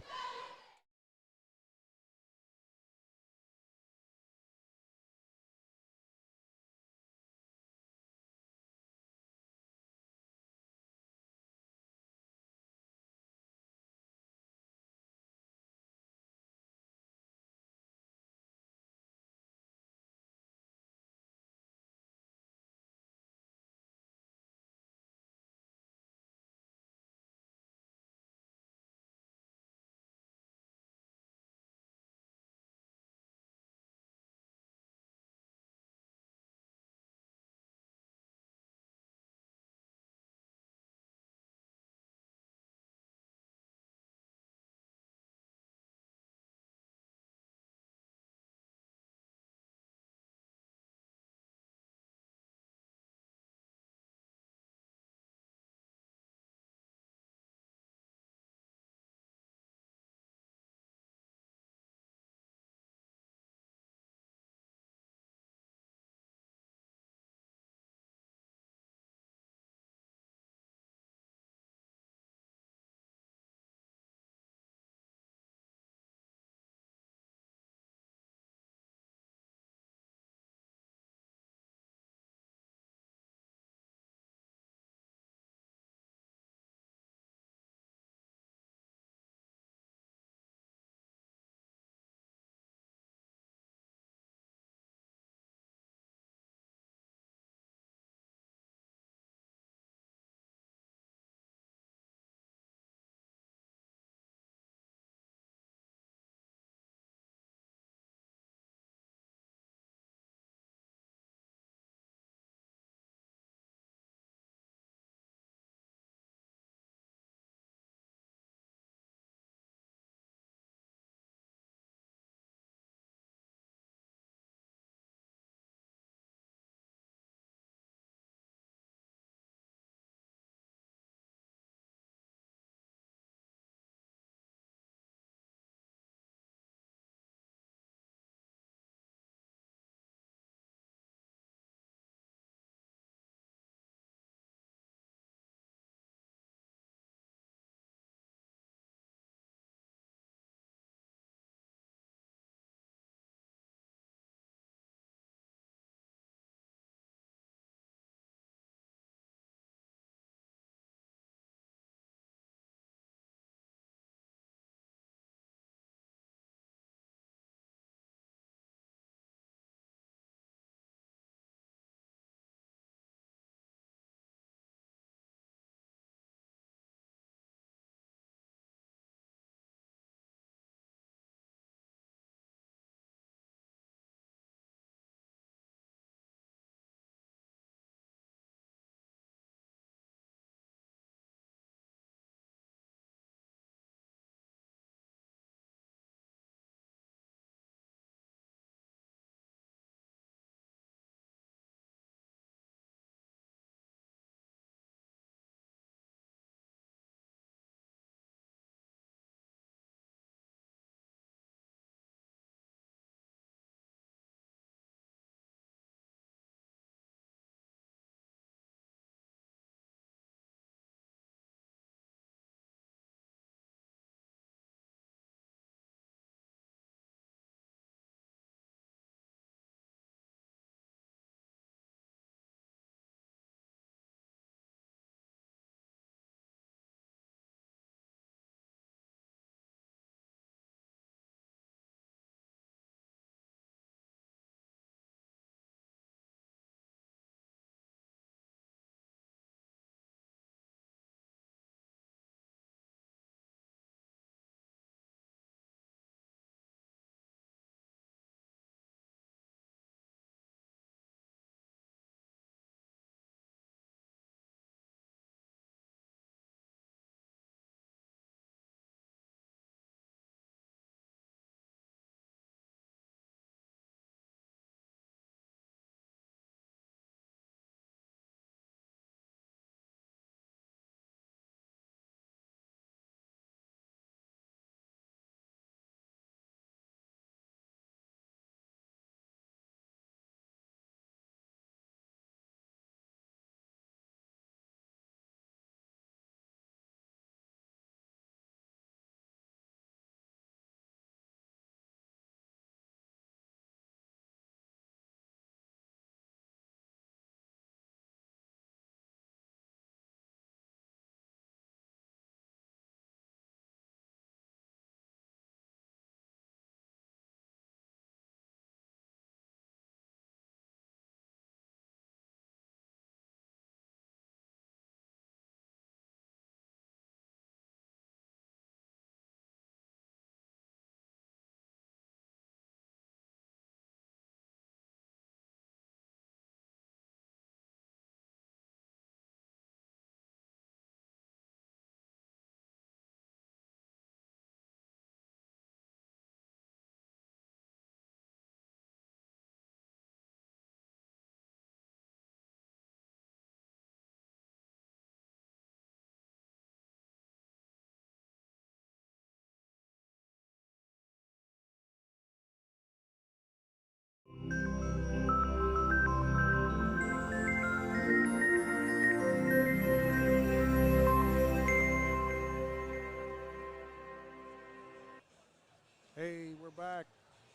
Hey, we're back.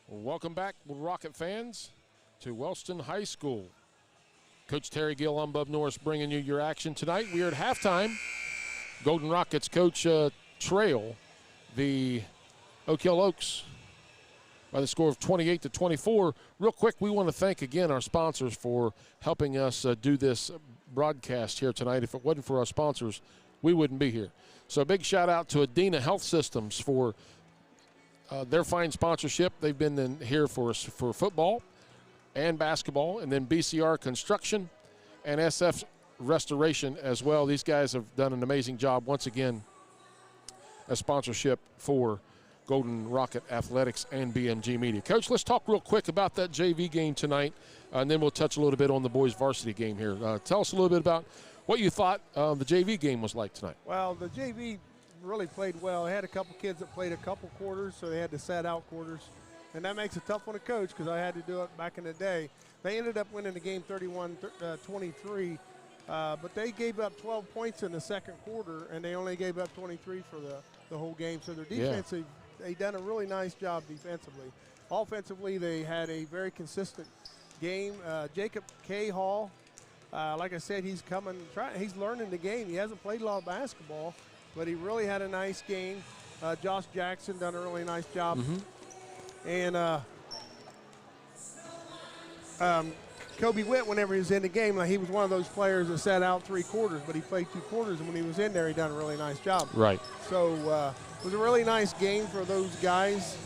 Well, welcome back, Rocket fans, to Wellston High School. Coach Terry Gill, I'm Bub Norris, bringing you your action tonight. We are at halftime. Golden Rockets coach trail the Oak Hill Oaks by the score of 28-24. Real quick, we want to thank again our sponsors for helping us do this broadcast here tonight. If it wasn't for our sponsors, we wouldn't be here. So a big shout out to Adena Health Systems for their fine sponsorship. They've been here for football and basketball, and then BCR Construction and SF Restoration as well. These guys have done an amazing job once again as sponsorship for Golden Rocket Athletics and BMG Media. Coach, let's talk real quick about that JV game tonight, and then we'll touch a little bit on the boys varsity game here. Tell us a little bit about what you thought the JV game was like tonight. Well, the JV really played well. They had a couple kids that played a couple quarters, so they had to sat out quarters. And that makes it tough on a coach because I had to do it back in the day. They ended up winning the game 31-23, but they gave up 12 points in the second quarter, and they only gave up 23 for the whole game. So their defensive, they done a really nice job defensively. Offensively, they had a very consistent game. Jacob K. Hall, like I said, he's learning the game. He hasn't played a lot of basketball, but he really had a nice game. Josh Jackson done a really nice job. And Kobe Witt, whenever he was in the game, like he was one of those players that sat out 3 quarters, but he played 2 quarters, and when he was in there, he done a really nice job. Right. So it was a really nice game for those guys.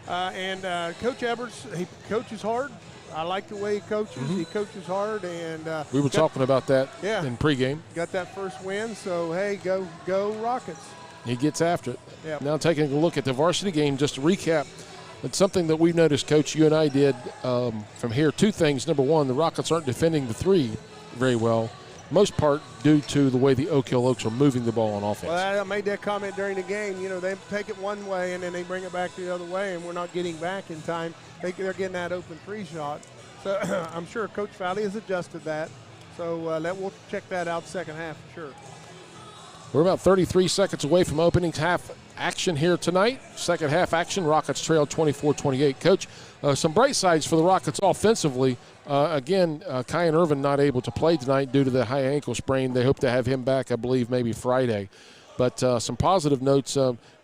And Coach Eberts, he coaches hard. I like the way he coaches. He coaches hard, and we were talking about that in pregame. Got that first win, so hey, go Rockets. He gets after it. Yep. Now taking a look at the varsity game, just to recap, it's something that we noticed, Coach, you and I did from here. 2 things. Number one, the Rockets aren't defending the 3 very well, most part due to the way the Oak Hill Oaks are moving the ball on offense. Well, I made that comment during the game. You know, they take it one way and then they bring it back the other way, and we're not getting back in time. They're getting that open 3 shot. So I'm sure Coach Fowley has adjusted that. So we'll check that out second half for sure. We're about 33 seconds away from opening half action here tonight. Second half action, Rockets trail 24-28. Coach, some bright sides for the Rockets offensively. Again, Kyan Irvin not able to play tonight due to the high ankle sprain. They hope to have him back, I believe, maybe Friday. But some positive notes,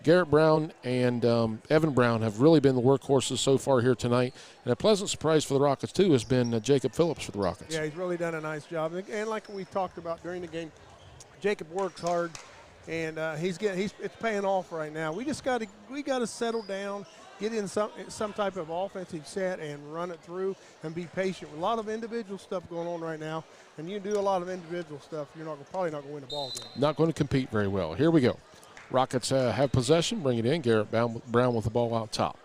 Garrett Brown and Evan Brown have really been the workhorses so far here tonight. And a pleasant surprise for the Rockets, too, has been Jacob Phillips for the Rockets. Yeah, he's really done a nice job. And like we talked about during the game, Jacob works hard, and it's paying off right now. We got to settle down, get in some type of offensive set, and run it through, and be patient. A lot of individual stuff going on right now, and you do a lot of individual stuff, you're probably not going to win the ball game. Not going to compete very well. Here we go. Rockets have possession, bring it in. Garrett Brown with the ball out top.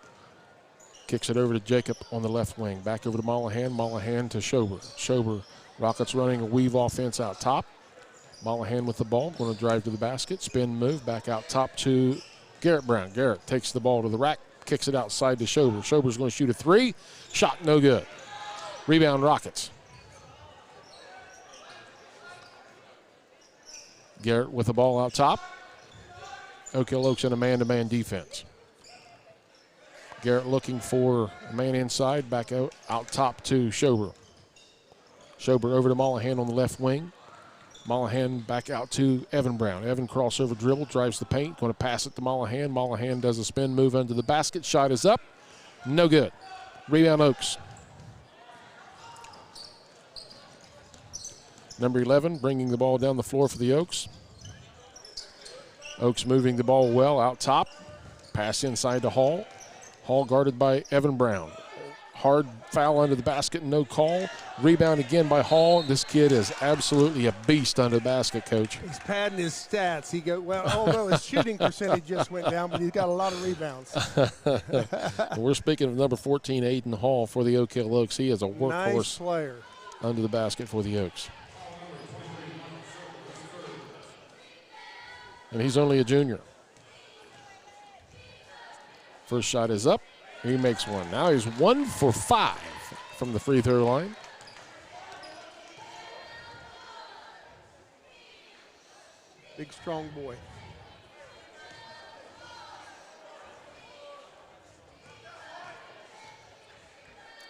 Kicks it over to Jacob on the left wing. Back over to Mollahan. Mollahan to Schober. Schober, Rockets running a weave offense out top. Mollahan with the ball, going to drive to the basket, spin move, back out top to Garrett Brown. Garrett takes the ball to the rack, kicks it outside to Schober. Schober's going to shoot a 3. Shot no good. Rebound Rockets. Garrett with the ball out top. Oak Hill Oaks in a man-to-man defense. Garrett looking for a man inside, back out top to Schober. Schober over to Mollahan on the left wing. Mollahan back out to Evan Brown. Evan crossover dribble, drives the paint, going to pass it to Mollahan. Mollahan does a spin move under the basket. Shot is up. No good. Rebound Oaks. Number 11 bringing the ball down the floor for the Oaks. Oaks moving the ball well out top. Pass inside to Hall. Hall guarded by Evan Brown. Hard foul under the basket, no call. Rebound again by Hall. This kid is absolutely a beast under the basket, Coach. He's padding his stats. Although his shooting percentage just went down, but he's got a lot of rebounds. We're speaking of number 14, Aiden Hall for the Oak Hill Oaks. He is a workhorse nice player under the basket for the Oaks. And he's only a junior. First shot is up. He makes one. Now he's 1 for 5 from the free throw line. Big, strong boy.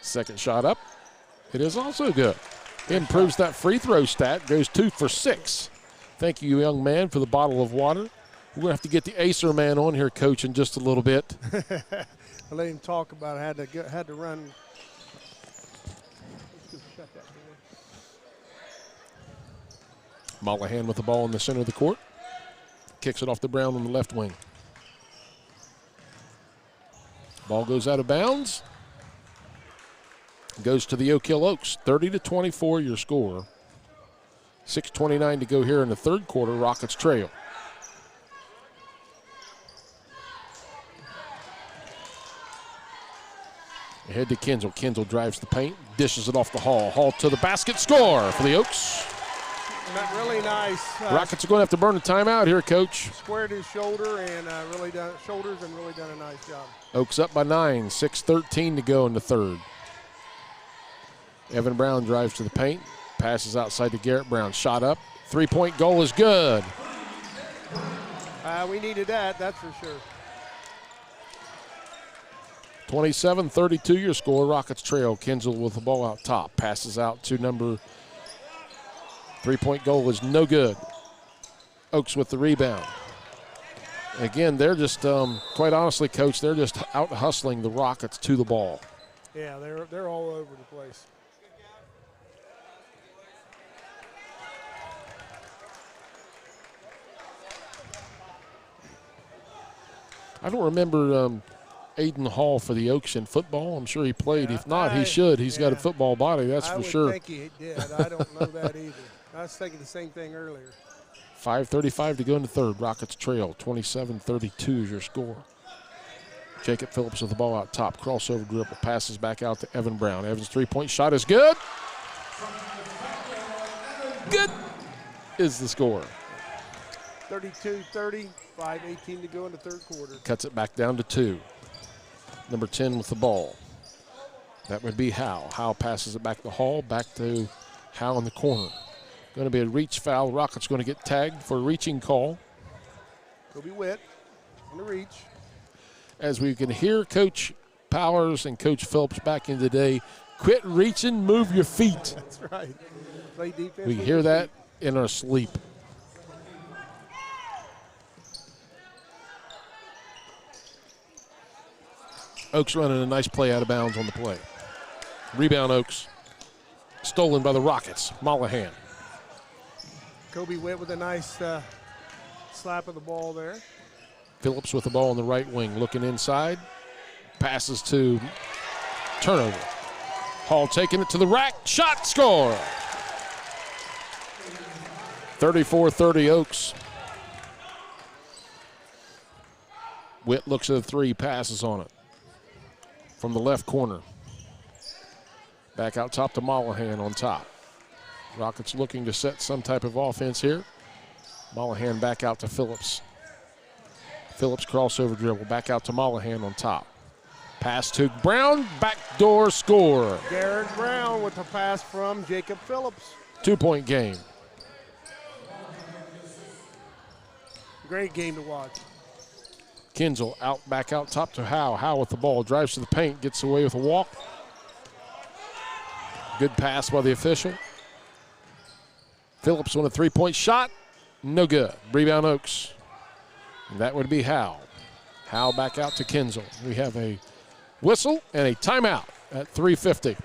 Second shot up. It is also good. Improves that free throw stat. Goes 2 for 6. Thank you, young man, for the bottle of water. We're going to have to get the Acer man on here, Coach, in just a little bit. I let him talk about it. Had to run. Shut that door. Mollahan with the ball in the center of the court. Kicks it off the Brown on the left wing. Ball goes out of bounds. Goes to the Oak Hill Oaks. 30-24 your score. 6:29 to go here in the third quarter. Rockets trail. Ahead to Kinzel. Kinzel drives the paint, dishes it off the Hall. Hall to the basket, score for the Oaks. Really nice. Rockets are going to have to burn a timeout here, Coach. Squared his shoulder and really done a nice job. Oaks up by 9, 6:13 to go in the third. Evan Brown drives to the paint, passes outside to Garrett Brown. Shot up, three-point goal is good. We needed that, that's for sure. 27-32 your score. Rockets trail. Kinzel with the ball out top. Passes out to number. Three-point goal is no good. Oaks with the rebound. Again, they're just, quite honestly, Coach, they're just out hustling the Rockets to the ball. Yeah, they're all over the place. I don't remember Aiden Hall for the Oaks in football. I'm sure he played. If not, he should. He's got a football body, that's for sure. I would think he did. I don't know that either. I was thinking the same thing earlier. 5:35 to go in the third. Rockets trail. 27-32 is your score. Jacob Phillips with the ball out top. Crossover dribble. Passes back out to Evan Brown. Evan's three-point shot is good. Good is the score. 32-30, 5:18 to go in the third quarter. Cuts it back down to 2. Number 10 with the ball. That would be Howe. Howe passes it back to Hall. Back to Howe in the corner. Going to be a reach foul. Rockets going to get tagged for a reaching call. Kobe Witt on the reach. As we can hear Coach Powers and Coach Phillips back in today, quit reaching, move your feet. That's right. Play defense. We hear that in our sleep. Oaks running a nice play out of bounds on the play. Rebound Oaks. Stolen by the Rockets. Mollahan. Kobe Witt with a nice slap of the ball there. Phillips with the ball on the right wing. Looking inside. Passes to turnover. Hall taking it to the rack. Shot, score. 34-30 Oaks. Witt looks at the three. Passes on it. From the left corner. Back out top to Mollahan on top. Rockets looking to set some type of offense here. Mollahan back out to Phillips. Phillips crossover dribble. Back out to Mollahan on top. Pass to Brown. Backdoor score. Garrett Brown with the pass from Jacob Phillips. 2-point game. Great game to watch. Kinzel back out top to Howe. Howe with the ball. Drives to the paint. Gets away with a walk. Good pass by the official. Phillips on a three-point shot. No good. Rebound Oaks. And that would be Howe. Howe back out to Kinzel. We have a whistle and a timeout at 3:50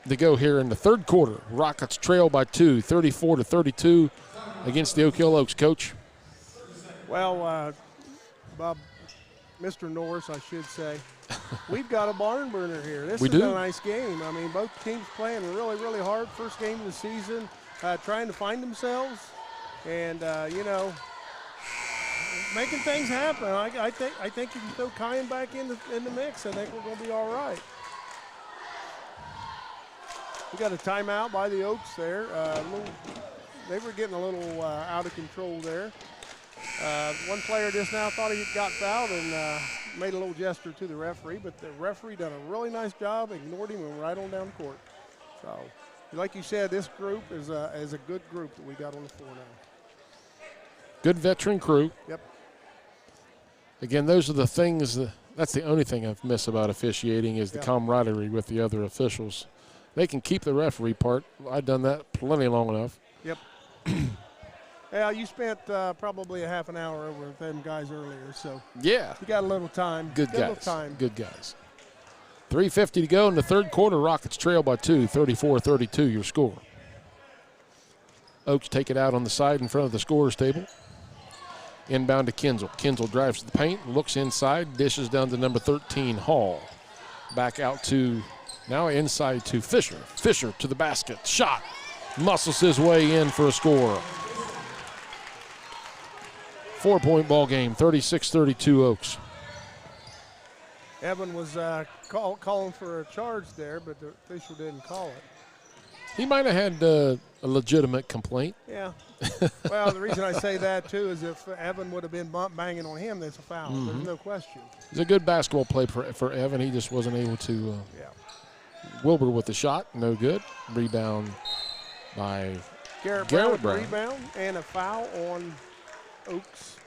to go here in the third quarter. Rockets trail by 2, 34-32 against the Oak Hill Oaks. Coach? Well, Bob, Mr. Norris, I should say, we've got a barn burner here. This is a nice game. I mean, both teams playing really, really hard. First game of the season, trying to find themselves, and making things happen. I think you can throw Kyan back in the mix. I think we're going to be all right. We got a timeout by the Oaks there. They were getting a little out of control there. One player just now thought he got fouled and made a little gesture to the referee, but the referee done a really nice job, ignored him, and went right on down the court. So, like you said, this group is a good group that we got on the floor now. Good veteran crew. Yep. Again, those are the things That's the only thing I've missed about officiating is the camaraderie with the other officials. They can keep the referee part. I've done that plenty long enough. Yep. Yeah, you spent probably a half an hour over with them guys earlier, so yeah, you got a little time. Good guys. Little time. Good guys. 3:50 to go in the third quarter. Rockets trail by 2, 34-32 your score. Oaks take it out on the side in front of the scorer's table. Inbound to Kinzel. Kinzel drives to the paint, looks inside, dishes down to number 13, Hall. Back out to, now inside to Fisher. Fisher to the basket. Shot. Muscles his way in for a score. 4-point ball game, 36-32 Oaks. Evan was calling for a charge there, but the official didn't call it. He might have had a legitimate complaint. Yeah. Well, the reason I say that, too, is if Evan would have been banging on him, that's a foul. Mm-hmm. There's no question. It's a good basketball play for Evan. He just wasn't able to. Wilbur with the shot, no good. Rebound by Garrett Brown. Rebound and a foul on Oaks.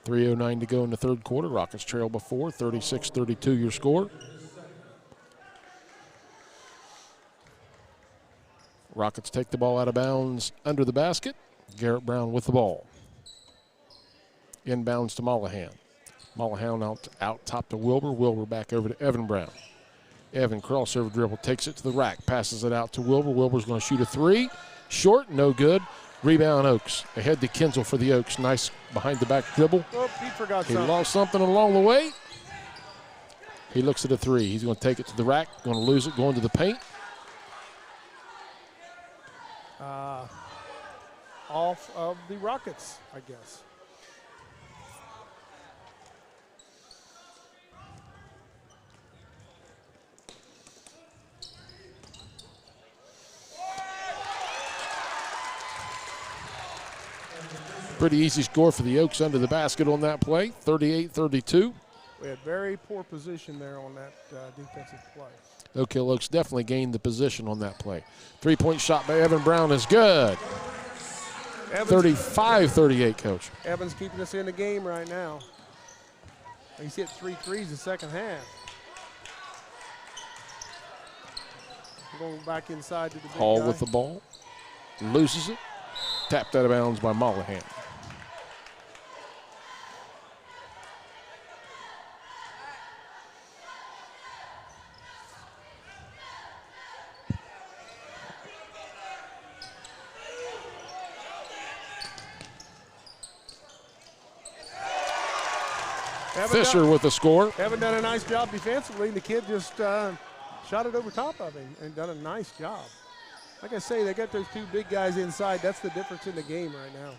3:09 to go in the third quarter. Rockets trail by 4, 36-32 your score. Rockets take the ball out of bounds under the basket. Garrett Brown with the ball. Inbounds to Mollahan. Mollahan out top to Wilbur. Wilbur back over to Evan Brown. Evan crossover dribble, takes it to the rack, passes it out to Wilbur. Wilbur's going to shoot a 3. Short, no good. Rebound Oaks. Ahead to Kinzel for the Oaks. Nice behind the back dribble. Oh, he forgot he something. Lost something along the way. He looks at a 3. He's going to take it to the rack, going to lose it, going to the paint. Off of the Rockets, I guess. Pretty easy score for the Oaks under the basket on that play, 38-32. We had very poor position there on that defensive play. Oak Hill Oaks definitely gained the position on that play. 3-point shot by Evan Brown is good. 35-38, Coach. Evans keeping us in the game right now. He's hit 3 threes the second half. Going back inside to the big Hall guy. with the ball. Loses it. Tapped out of bounds by Mollahan. Fisher with the score. Evan done a nice job defensively. The kid just shot it over top of him and done a nice job. Like I say, they got those 2 big guys inside. That's the difference in the game right now.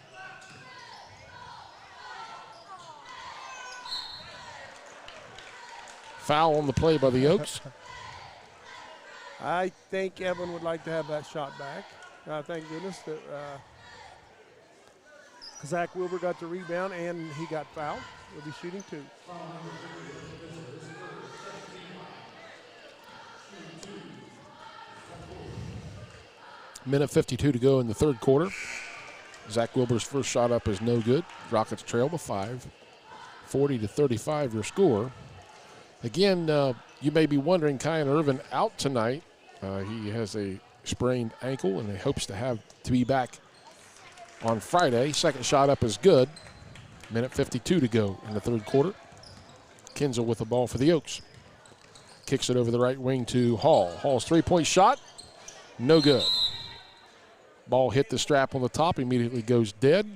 Foul on the play by the Oaks. I think Evan would like to have that shot back. Thank goodness that Zach Wilbur got the rebound and he got fouled. He'll be shooting 2. Minute 52 to go in the third quarter. Zach Wilbur's first shot up is no good. Rockets trail by 5. 40-35 your score. Again, you may be wondering, Kyan Irvin out tonight. He has a sprained ankle and he hopes to be back on Friday. Second shot up is good. Minute 52 to go in the third quarter. Kinzel with the ball for the Oaks. Kicks it over the right wing to Hall. Hall's 3-point shot, no good. Ball hit the strap on the top, immediately goes dead.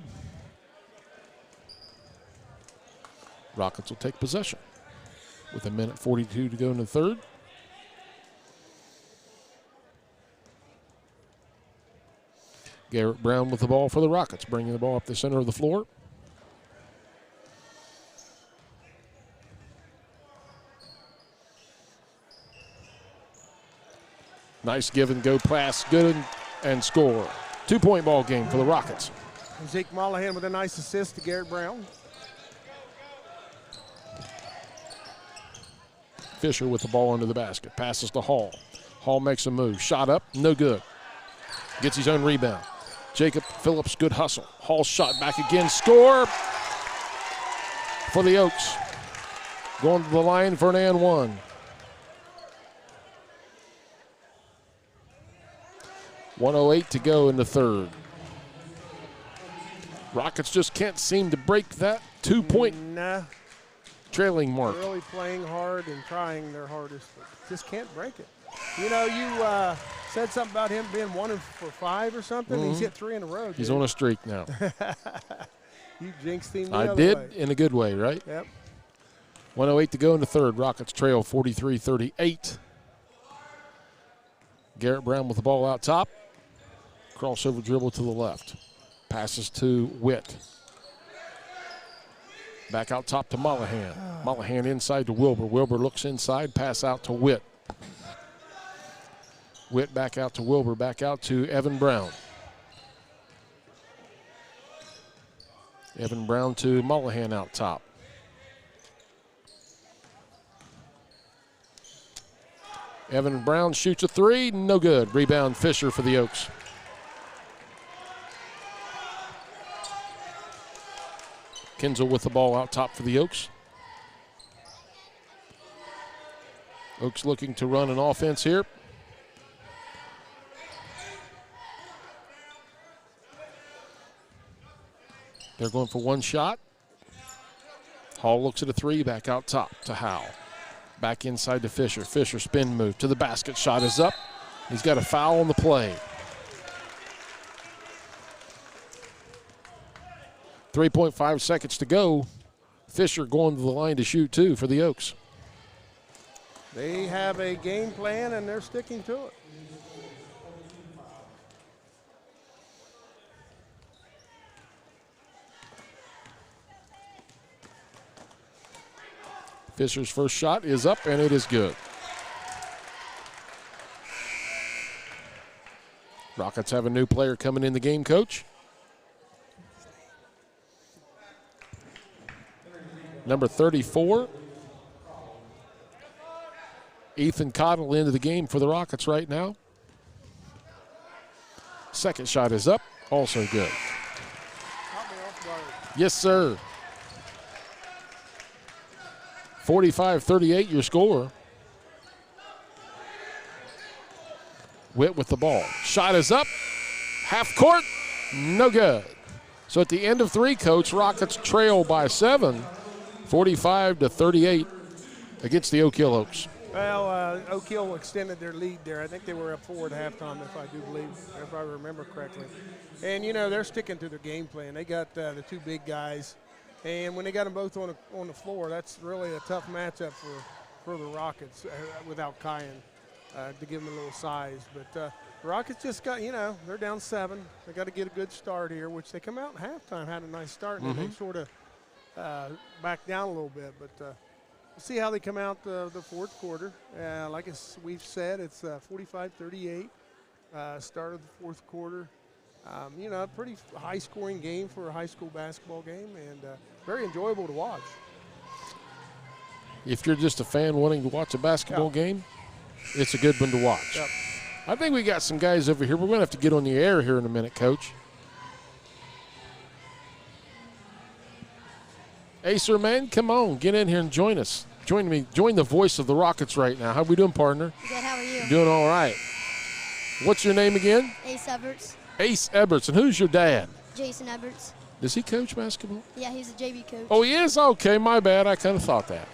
Rockets will take possession with a minute 42 to go in the third. Garrett Brown with the ball for the Rockets, bringing the ball up the center of the floor. Nice give and go pass, good and score. 2-point ball game for the Rockets. Zeke Mollahan with a nice assist to Garrett Brown. Fisher with the ball under the basket, passes to Hall. Hall makes a move, shot up, no good. Gets his own rebound. Jacob Phillips, good hustle. Hall shot back again, score for the Oaks. going to the line for an and one. 1:08 to go in the third. Rockets just can't seem to break that 2-point trailing mark. They're really playing hard and trying their hardest, but just can't break it. You know, you said something about him being 1 for 5 or something. He's hit 3 in a row. He's on a streak now. You jinxed him the I other did way. in a good way, right? Yep. 1:08 to go in the third. Rockets trail 43-38. Garrett Brown with the ball out top. Crossover dribble to the left. Passes to Witt. Back out top to Mollahan. Mollahan inside to Wilbur. Wilbur looks inside. Pass out to Witt. Witt back out to Wilbur. Back out to Evan Brown. Evan Brown to Mollahan out top. Evan Brown shoots a three. No good. Rebound Fisher for the Oaks. Kinzel with the ball out top for the Oaks. Oaks looking to run an offense here. They're going for one shot. Hall looks at a three, back out top to Howell. Back inside to Fisher. Fisher spin move to the basket. Shot is up. He's got a foul on the play. 3.5 seconds to go. Fisher going to the line to shoot two for the Oaks. They have a game plan and they're sticking to it. Fisher's first shot is up, and it is good. Rockets have a new player coming in the game, Coach. Number 34. Ethan Cottle into the game for the Rockets right now. Second shot is up, also good. Yes, sir. 45-38 your score. Witt with the ball. Shot is up. Half court. No good. So at the end of three, Coach, Rockets trail by 7. 45-38 against the Oak Hill Oaks. Well, Oak Hill extended their lead there. I think they were up 4 at halftime, if I remember correctly. And, you know, they're sticking to their game plan. They got the two big guys. And when they got them both on the floor, that's really a tough matchup for the Rockets without Kyan to give them a little size. But the Rockets just got, you know, they're down 7. They got to get a good start here, which they come out in halftime, had a nice start, and then they sort of backed down a little bit. But we'll see how they come out the fourth quarter. Like we've said, it's 45-38, start of the fourth quarter. You know, a pretty high-scoring game for a high school basketball game, and very enjoyable to watch. If you're just a fan wanting to watch a basketball game, it's a good one to watch. Yep. I think we got some guys over here. We're going to have to get on the air here in a minute, Coach. Acer, man, come on. Get in here and join us. Join me. Join the voice of the Rockets right now. How we doing, partner? Good, how are you? Doing all right. What's your name again? Ace Everts. Ace Everts. And who's your dad? Jason Everts. Does he coach basketball? Yeah, he's a JV coach. Oh, he is? Okay, my bad. I kind of thought that.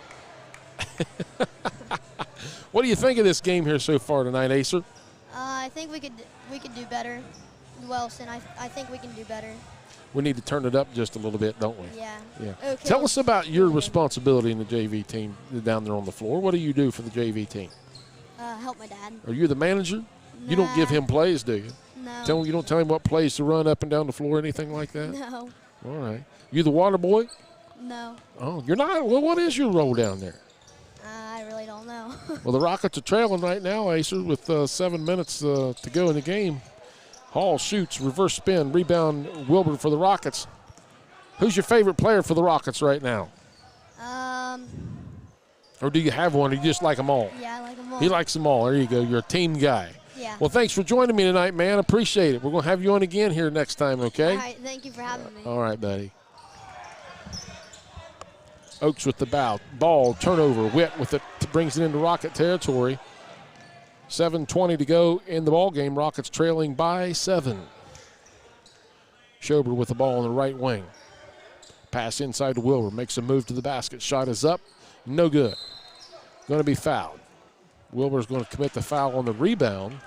What do you think of this game here so far tonight, Acer? I think we could do better. Wellston, I think we can do better. We need to turn it up just a little bit, don't we? Yeah. Yeah. Tell us about your responsibility in the JV team down there on the floor. What do you do for the JV team? Help my dad. Are you the manager? You don't give him plays, do you? No. You don't tell him what plays to run up and down the floor, anything like that? No. All right. You the water boy? No. Oh, you're not? Well, what is your role down there? I really don't know. Well, the Rockets are trailing right now, Acer, with 7 minutes to go in the game. Hall shoots, reverse spin, rebound Wilbur for the Rockets. Who's your favorite player for the Rockets right now? Or do you have one, or you just like them all? Yeah, I like them all. He likes them all. There you go. You're a team guy. Yeah. Well, thanks for joining me tonight, man. Appreciate it. We're going to have you on again here next time, okay? All right, thank you for having me. All right, buddy. Oaks with the ball, turnover. Witt with it, brings it into Rocket territory. 7:20 to go in the ball game. Rockets trailing by 7. Schober with the ball on the right wing. Pass inside to Wilbur. Makes a move to the basket. Shot is up. No good. Going to be fouled. Wilbur's going to commit the foul on the rebound.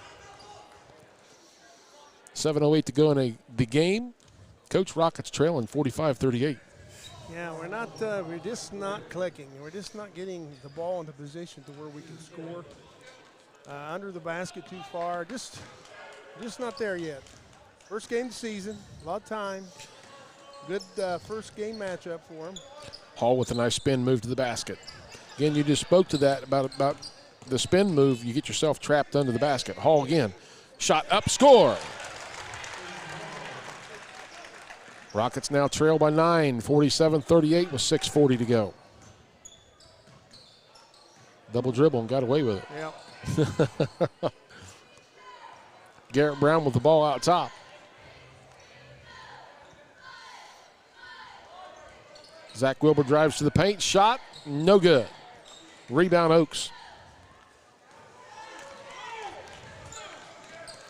7:08 to go in the game. Coach, Rockets trailing 45-38. Yeah, we're just not clicking. We're just not getting the ball into position to where we can score. Under the basket too far. Just not there yet. First game of the season, a lot of time. Good first game matchup for him. Hall with a nice spin move to the basket. Again, you just spoke to that about the spin move. You get yourself trapped under the basket. Hall again. Shot up, score. Rockets now trail by 9, 47-38 with 6:40 to go. Double dribble and got away with it. Yep. Garrett Brown with the ball out top. Zach Wilbur drives to the paint. Shot, no good. Rebound, Oaks.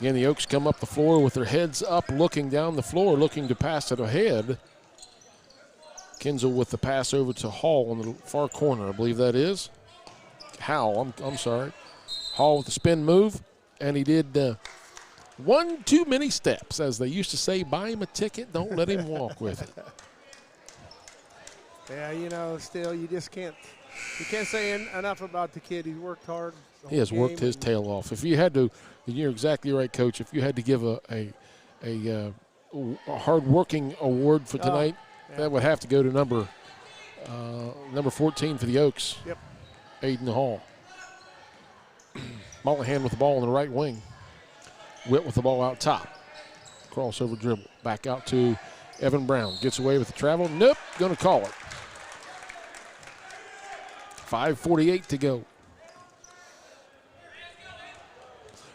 Again, the Oaks come up the floor with their heads up, looking down the floor, looking to pass it ahead. Kinzel with the pass over to Hall on the far corner, I believe that is. Howell, I'm sorry. Hall with the spin move, and he did one too many steps. As they used to say, buy him a ticket, don't let him walk with it. Yeah, still you just can't say enough about the kid. He's worked hard. He has worked his tail off. If you had to, you're exactly right, Coach. If you had to give a hard-working award for tonight, that would have to go to number 14 for the Oaks. Yep. Aiden Hall. Mollahan with the ball on the right wing. Witt with the ball out top. Crossover dribble. Back out to Evan Brown. Gets away with the travel. Nope. Going to call it. 5:48 to go.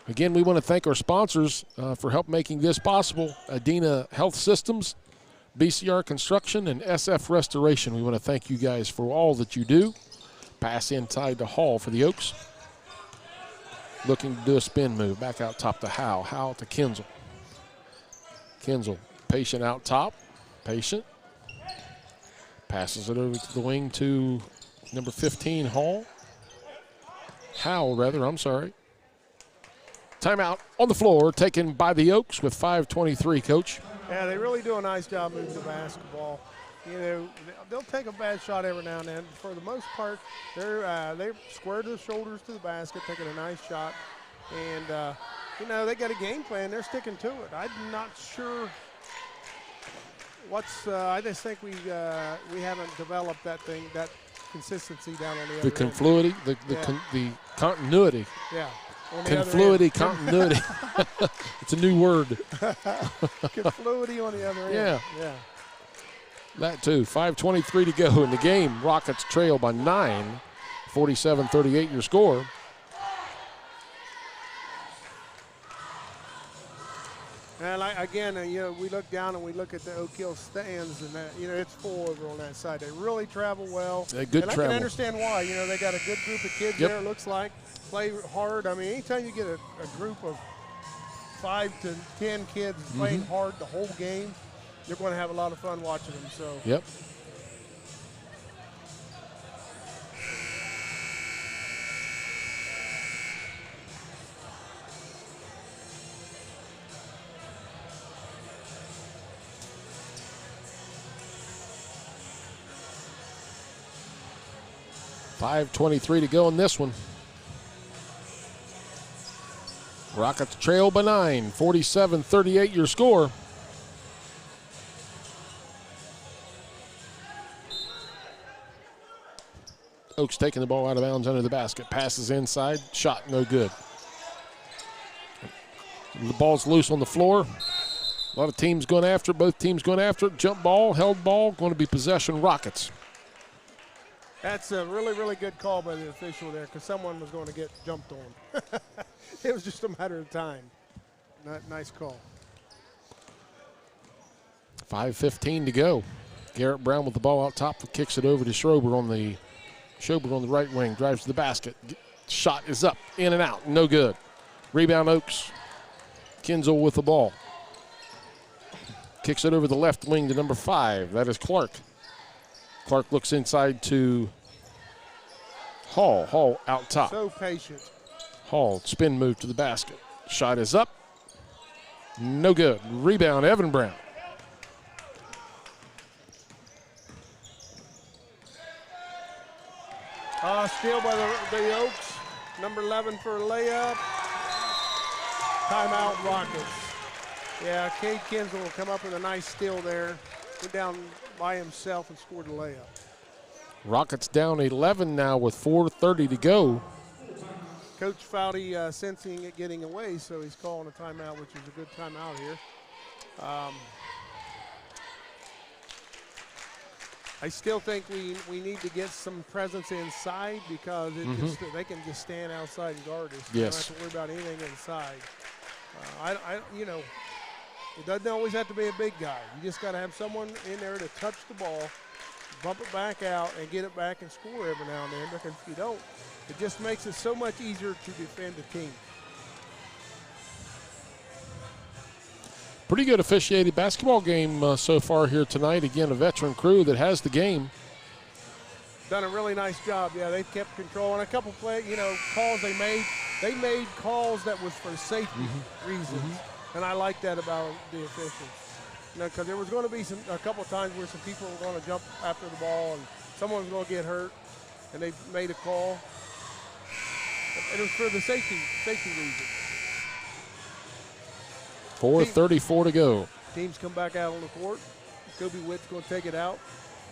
Again, we want to thank our sponsors for help making this possible. Adina Health Systems, BCR Construction, and SF Restoration. We want to thank you guys for all that you do. Pass inside to Hall for the Oaks. Looking to do a spin move. Back out top to Howe. Howe to Kinzel. Kinzel, patient out top. Patient. Passes it over to the wing to number 15, Hall. Howell, rather, I'm sorry. Timeout on the floor, taken by the Oaks with 5:23, Coach. Yeah, they really do a nice job moving the basketball. They'll take a bad shot every now and then. For the most part, they're square their shoulders to the basket, taking a nice shot. And, they got a game plan. They're sticking to it. I'm not sure I just think we haven't developed that consistency down on the other end. The confluity, the continuity. Yeah. Confluity, continuity. It's a new word. Confluity on the other end. Yeah. That too. 5:23 to go in the game. Rockets trail by 9. 47-38 your score. And again, we look down and we look at the Oak Hill stands, and it's full over on that side. They really travel well. Good and travel. I can understand why. They got a good group of kids there. It looks like play hard. I mean, anytime you get a group of 5 to 10 kids playing hard the whole game, you're going to have a lot of fun watching them. So. Yep. .523 to go in this one. Rockets trail by 9. 47-38 your score. Oaks taking the ball out of bounds under the basket. Passes inside. Shot no good. The ball's loose on the floor. A lot of teams going after it. Both teams going after it. Jump ball, held ball. Going to be possession Rockets. That's a really, really good call by the official there, because someone was going to get jumped on. It was just a matter of time. Nice call. 5:15 to go. Garrett Brown with the ball out top, kicks it over to Schrober on the right wing, drives to the basket. Shot is up, in and out, no good. Rebound Oaks. Kinzel with the ball. Kicks it over the left wing to number 5. That is Clark. Clark looks inside to Hall. Hall out top. So patient. Hall, spin move to the basket. Shot is up. No good. Rebound, Evan Brown. Steal by the Oaks. Number 11 for a layup. Timeout, Rockets. Yeah, Cade Kinzel will come up with a nice steal there. Went down by himself and scored a layup. Rockets down 11 now with 4:30 to go. Coach Foudy sensing it getting away, so he's calling a timeout, which is a good timeout here. I still think we need to get some presence inside because they can just stand outside and guard us. Yes. You don't have to worry about anything inside. It doesn't always have to be a big guy. You just got to have someone in there to touch the ball, bump it back out, and get it back and score every now and then. Because if you don't, it just makes it so much easier to defend a team. Pretty good officiated basketball game so far here tonight. Again, a veteran crew that has the game. Done a really nice job. Yeah, they've kept control. And a couple calls they made calls that was for safety reasons. And I like that about the officials. Because there was going to be a couple times where some people were going to jump after the ball and someone was going to get hurt, and they made a call. It was for the safety reason. 4:34 to go. Teams come back out on the court. Kobe Witt's going to take it out,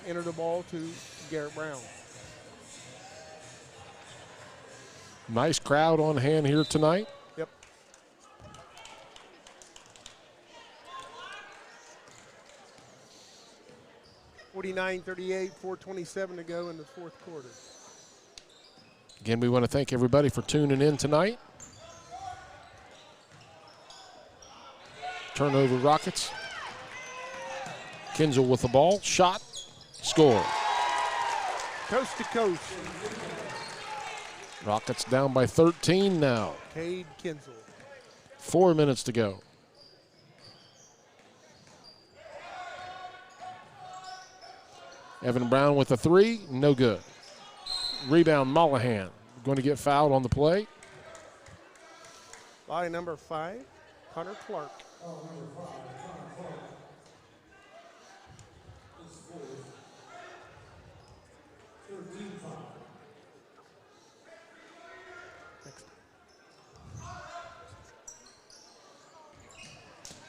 enter the ball to Garrett Brown. Nice crowd on hand here tonight. Yep. (49-38), 4:27 to go in the fourth quarter. Again, we want to thank everybody for tuning in tonight. Turnover Rockets. Kinzel with the ball. Shot. Score. Coast to coast. Rockets down by 13 now. Cade Kinzel. 4 minutes to go. Evan Brown with a 3. No good. Rebound Mollahan. Going to get fouled on the play. By number 5, Hunter Clark.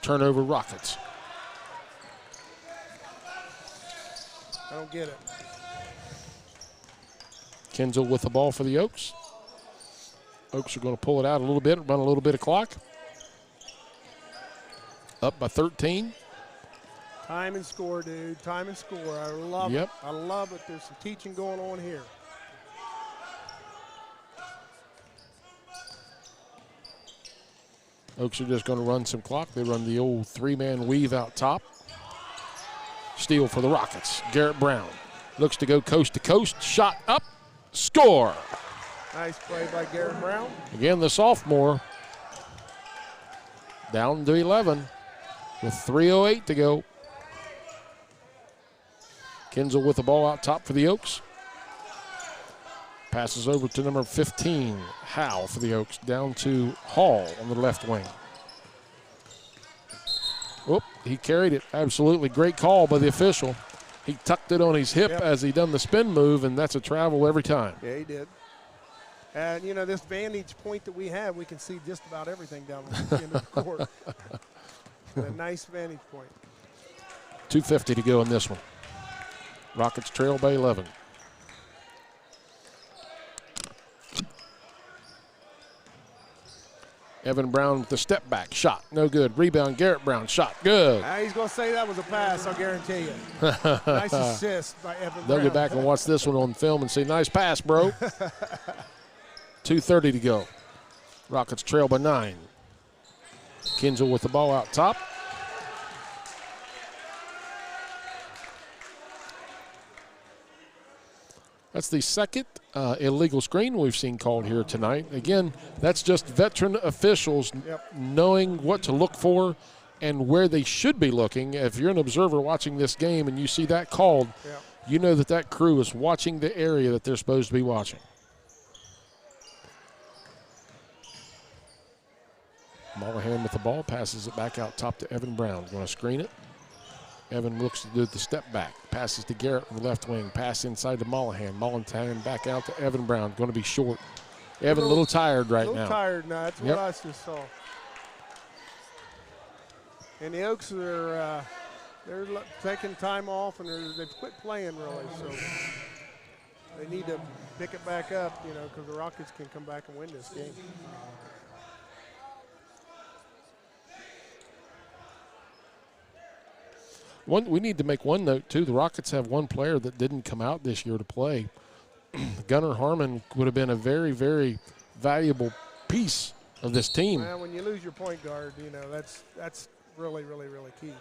Turnover Rockets. I don't get it. Kinzel with the ball for the Oaks. Oaks are going to pull it out a little bit, run a little bit of clock. Up by 13. Time and score, dude. Time and score. I love it. I love it. There's some teaching going on here. Oaks are just going to run some clock. They run the old 3-man weave out top. Steal for the Rockets. Garrett Brown looks to go coast to coast. Shot up. Score. Nice play by Garrett Brown. Again, the sophomore down to 11 with 3:08 to go. Kinzel with the ball out top for the Oaks. Passes over to number 15, Howe for the Oaks, down to Hall on the left wing. Whoop, he carried it. Absolutely great call by the official. He tucked it on his hip as he done the spin move, and that's a travel every time. Yeah, he did. And, you know, this vantage point that we have, we can see just about everything down the end of the court. A nice vantage point. 2:50 to go in this one. Rockets trail by 11. Evan Brown with the step back shot. No good. Rebound, Garrett Brown. Shot. Good. He's going to say that was a pass, I'll guarantee you. Nice assist by Evan Brown. They'll go back and watch this one on film and say, nice pass, bro. 2:30 to go. Rockets trail by 9. Kinzel with the ball out top. That's the second illegal screen we've seen called here tonight. Again, that's just veteran officials knowing what to look for and where they should be looking. If you're an observer watching this game and you see that called, you know that that crew is watching the area that they're supposed to be watching. Mollahan with the ball, passes it back out top to Evan Brown. Going to screen it. Evan looks to do the step back. Passes to Garrett on the left wing. Pass inside to Mollahan. Mollahan back out to Evan Brown. Going to be short. Evan a little tired right now. A little tired now. That's what I just saw. And the Oaks are they're taking time off, and they've quit playing really. So they need to pick it back up, you know, because the Rockets can come back and win this game. We need to make one note, too. The Rockets have one player that didn't come out this year to play. Gunnar Harmon would have been a very, very valuable piece of this team. Well, when you lose your point guard, you know, that's really, really, really key.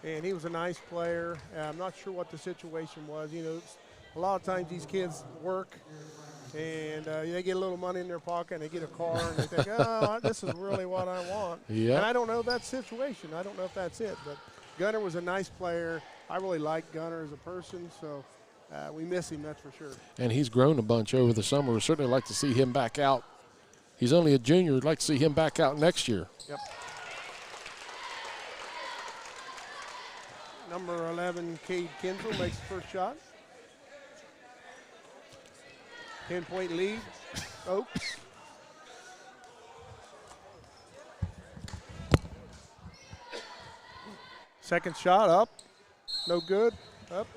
And he was a nice player. I'm not sure what the situation was. You know, a lot of times these kids work, and they get a little money in their pocket, and they get a car, and they think, oh, this is really what I want. Yep. And I don't know that situation. I don't know if that's it, but Gunnar was a nice player. I really like Gunnar as a person, so we miss him, that's for sure. And he's grown a bunch over the summer. We'd certainly like to see him back out. He's only a junior. We'd like to see him back out next year. Yep. Number 11, Cade Kinsel, makes the first shot. 10-point lead. Oaks. Second shot up, no good, up.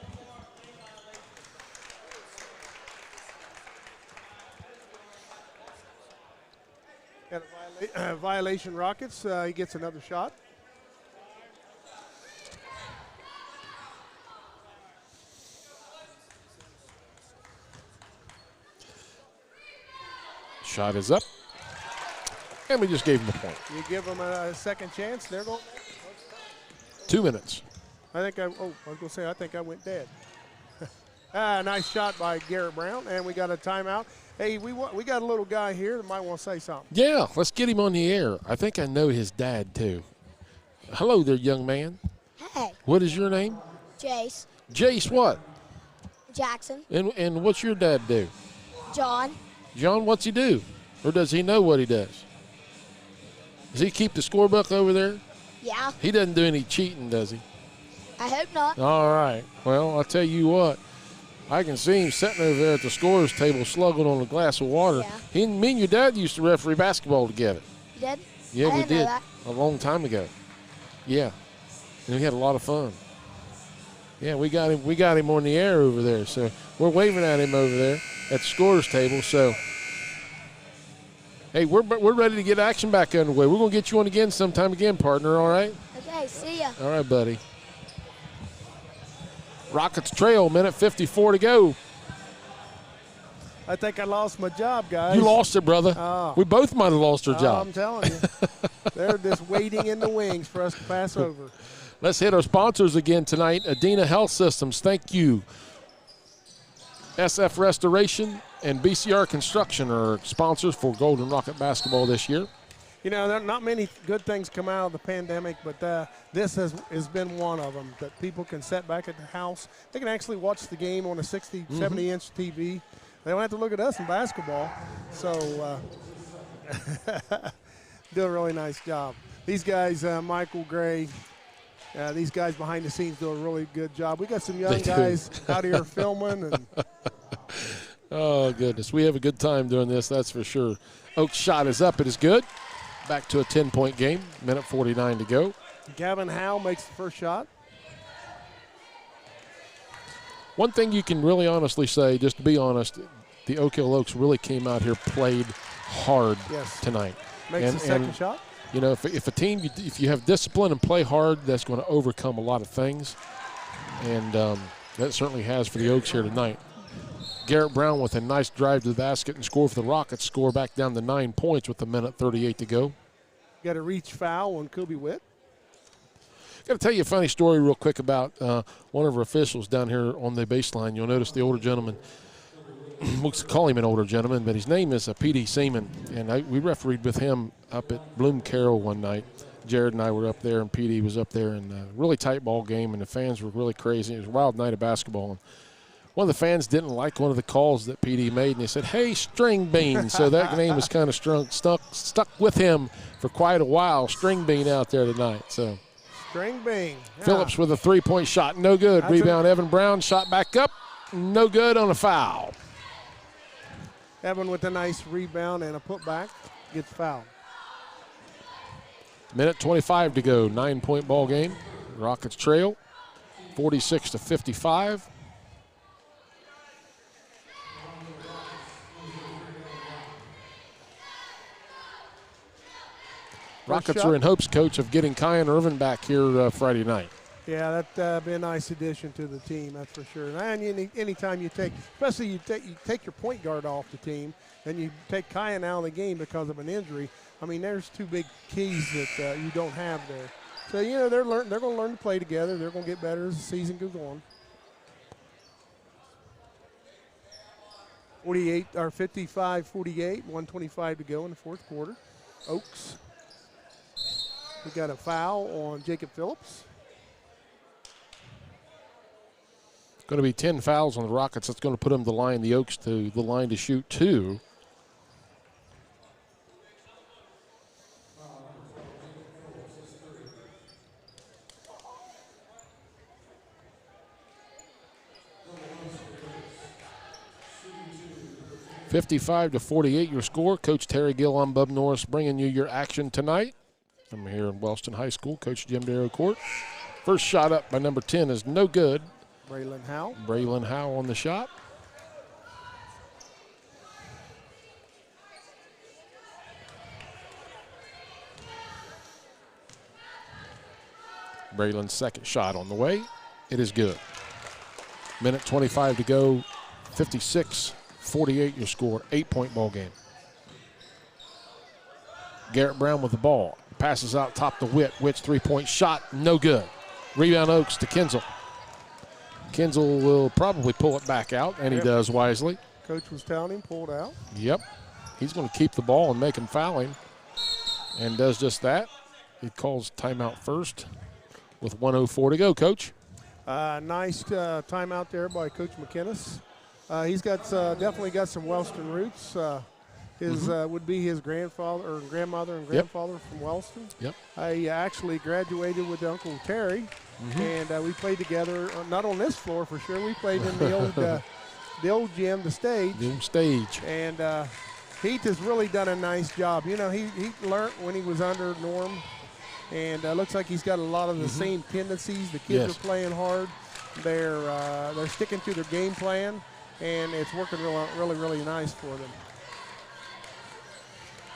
Got a violation Rockets, he gets another shot. Shot is up, and we just gave him a point. You give them a second chance, they're going. 2 minutes. I was going to say, I think I went dead. Nice shot by Garrett Brown, and we got a timeout. Hey, we got a little guy here that might want to say something. Yeah, let's get him on the air. I think I know his dad, too. Hello there, young man. Hey. What is your name? Jace. Jace what? Jackson. And what's your dad do? John. John, what's he do? Or does he know what he does? Does he keep the scorebook over there? Yeah. He doesn't do any cheating, does he? I hope not. All right. Well, I'll tell you what. I can see him sitting over there at the scorer's table slugging on a glass of water. Yeah. Me and your dad used to referee basketball together. You did? Yeah, I we didn't know did. that. A long time ago. Yeah. And we had a lot of fun. Yeah, we got him on the air over there. So we're waving at him over there at the scorer's table. So, hey, we're ready to get action back underway. We're going to get you on again sometime again, partner, all right? Okay, see ya. All right, buddy. Rockets trail, minute 54 to go. I think I lost my job, guys. You lost it, brother. Oh. We both might have lost our job. I'm telling you. They're just waiting in the wings for us to pass over. Let's hit our sponsors again tonight. Adena Health Systems, thank you. SF Restoration and BCR Construction are sponsors for Golden Rocket basketball this year. You know, there are not many good things come out of the pandemic, but this has been one of them, that people can sit back at the house. They can actually watch the game on a 60, 70-inch TV. They don't have to look at us in basketball. So do a really nice job. These guys, Michael Gray, these guys behind the scenes do a really good job. We got some young guys out here filming. And oh, goodness. We have a good time doing this, that's for sure. Oak's shot is up. It is good. Back to a 10-point game. Minute 49 to go. Gavin Howe makes the first shot. One thing you can really honestly say, just to be honest, the Oak Hill Oaks really came out here, played hard tonight. Makes the second shot. You know, if a team, if you have discipline and play hard, that's going to overcome a lot of things. And that certainly has for the Oaks here tonight. Garrett Brown with a nice drive to the basket and score for the Rockets. Score back down to 9 points with a minute 38 to go. Got a reach foul on Kobe Witt. Got to tell you a funny story real quick about one of our officials down here on the baseline. You'll notice the older gentleman. we'll call him an older gentleman, but his name is P.D. Seaman, and we refereed with him up at Bloom Carroll one night. Jared and I were up there, and P.D. was up there, and a really tight ball game, and the fans were really crazy. It was a wild night of basketball. And one of the fans didn't like one of the calls that P.D. made, and he said, "Hey, String Bean." So that name was kind of stuck with him for quite a while. String Bean out there tonight. So String Bean. Yeah. Phillips with a three-point shot, no good. Rebound, Evan Brown, shot back up, no good on a foul. Evan with a nice rebound and a putback gets fouled. Minute 25 to go, 9-point ball game. Rockets trail, 46-55. Rockets are in hopes, Coach, of getting Kyan Irvin back here Friday night. Yeah, that'd be a nice addition to the team, that's for sure. And anytime you take, especially you take your point guard off the team, and you take Kyan out of the game because of an injury. I mean, there's two big keys that you don't have there. So they're going to learn to play together. They're going to get better as the season goes on. 55-48, 1:25 to go in the fourth quarter. Oaks. We got a foul on Jacob Phillips. Going to be 10 fouls on the Rockets. That's going to put them the Oaks to the line to shoot 2. (55-48) your score. Coach Terry Gill on Bub Norris bringing you your action tonight. I'm here in Wellston High School, Coach Jim Darrow Court. First shot up by number 10 is no good. Braylon Howe on the shot. Braylon's second shot on the way. It is good. Minute 25 to go. 56-48 your score. 8-point ball game. Garrett Brown with the ball. Passes out top to Witt. Witt's three-point shot, no good. Rebound Oaks to Kinzel. Kinzel will probably pull it back out, and he does wisely. Coach was telling him, pull it out. Yep. He's going to keep the ball and make him foul him, and does just that. He calls timeout first with 1:04 to go, Coach. Nice timeout there by Coach McInnes. He's got definitely got some Wellston roots. His would be his grandfather or grandmother and grandfather from Wellston. Yep. I actually graduated with Uncle Terry, and we played together. Not on this floor for sure. We played in the old gym, the stage. And Heath has really done a nice job. He learned when he was under Norm, and looks like he's got a lot of the same tendencies. The kids are playing hard. They're sticking to their game plan, and it's working really, really nice for them.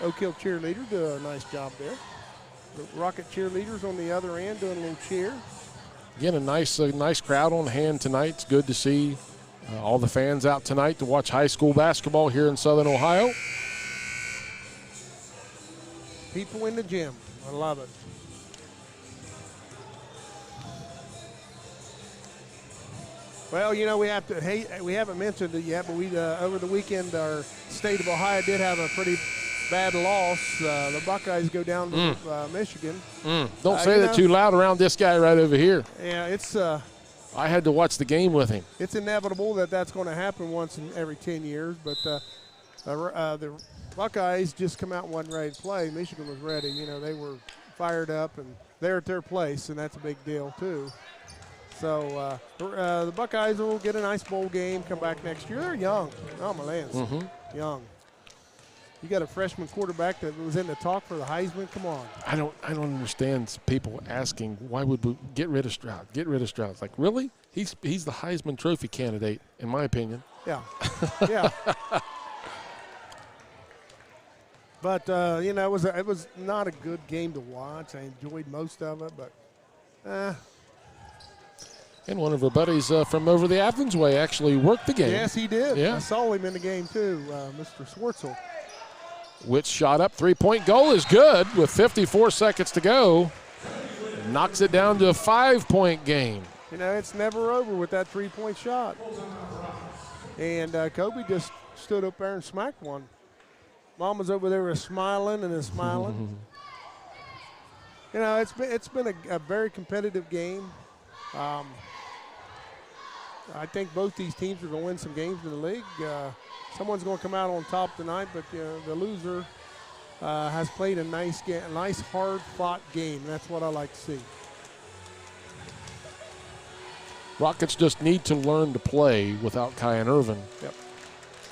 Oak Hill cheerleader do a nice job there. The Rocket cheerleaders on the other end doing a little cheer. Again, a nice crowd on hand tonight. It's good to see all the fans out tonight to watch high school basketball here in Southern Ohio. People in the gym. I love it. Well, we haven't mentioned it yet, but over the weekend, our state of Ohio did have a pretty bad loss. The Buckeyes go down to Michigan. Don't say that too loud around this guy right over here. Yeah, it's. I had to watch the game with him. It's inevitable that's going to happen once in every 10 years, but the Buckeyes just come out and wasn't ready to play. Michigan was ready. They were fired up, and they're at their place, and that's a big deal too. So the Buckeyes will get a nice bowl game, come back next year. They're young. Oh, my lands. Young. You got a freshman quarterback that was in the talk for the Heisman. Come on. I don't understand people asking why would we get rid of Stroud? Get rid of Stroud. It's like, really? He's the Heisman Trophy candidate, in my opinion. Yeah. Yeah. But it was not a good game to watch. I enjoyed most of it, but. And one of our buddies from over the Athens way actually worked the game. Yes, he did. Yeah. I saw him in the game too, Mr. Swartzel. Witt shot up, three-point goal is good with 54 seconds to go. Knocks it down to a 5-point game. It's never over with that three-point shot. And Kobe just stood up there and smacked one. Mama's over there smiling and smiling. You know, it's been a very competitive game. I think both these teams are going to win some games in the league. Someone's going to come out on top tonight, but the loser has played a nice, hard-fought game. That's what I like to see. Rockets just need to learn to play without Kyan Irvin. Yep.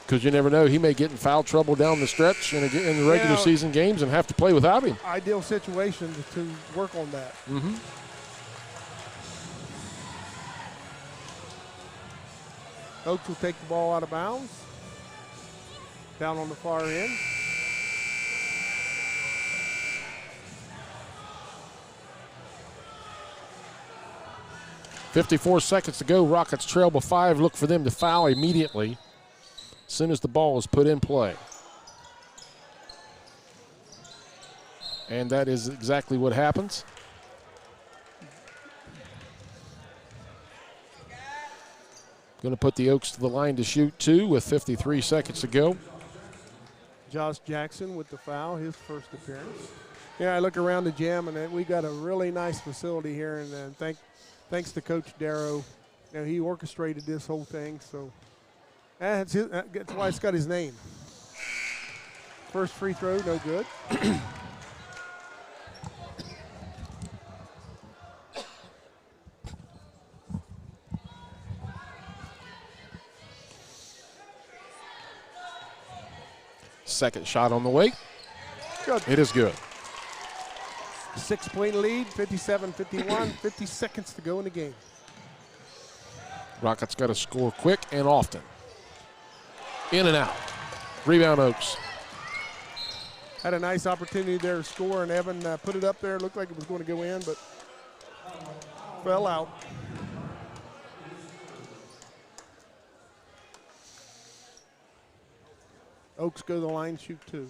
Because you never know, he may get in foul trouble down the stretch in the regular season games and have to play without him. Ideal situation to work on that. Mm-hmm. Oaks will take the ball out of bounds. Down on the far end. .54 seconds to go. Rockets trail by 5. Look for them to foul immediately as soon as the ball is put in play. And that is exactly what happens. Going to put the Oaks to the line to shoot 2 with 53 seconds to go. Josh Jackson with the foul, his first appearance. Yeah, I look around the gym, and we got a really nice facility here, and thanks to Coach Darrow. You know, he orchestrated this whole thing, so that's why it's got his name. First free throw, no good. Second shot on the way. Good. It is good. 6-point lead, 57-51, 50 seconds to go in the game. Rockets got to score quick and often. In and out. Rebound Oaks. Had a nice opportunity there to score, and Evan put it up there. Looked like it was going to go in, but fell out. Oaks go to the line, shoot 2.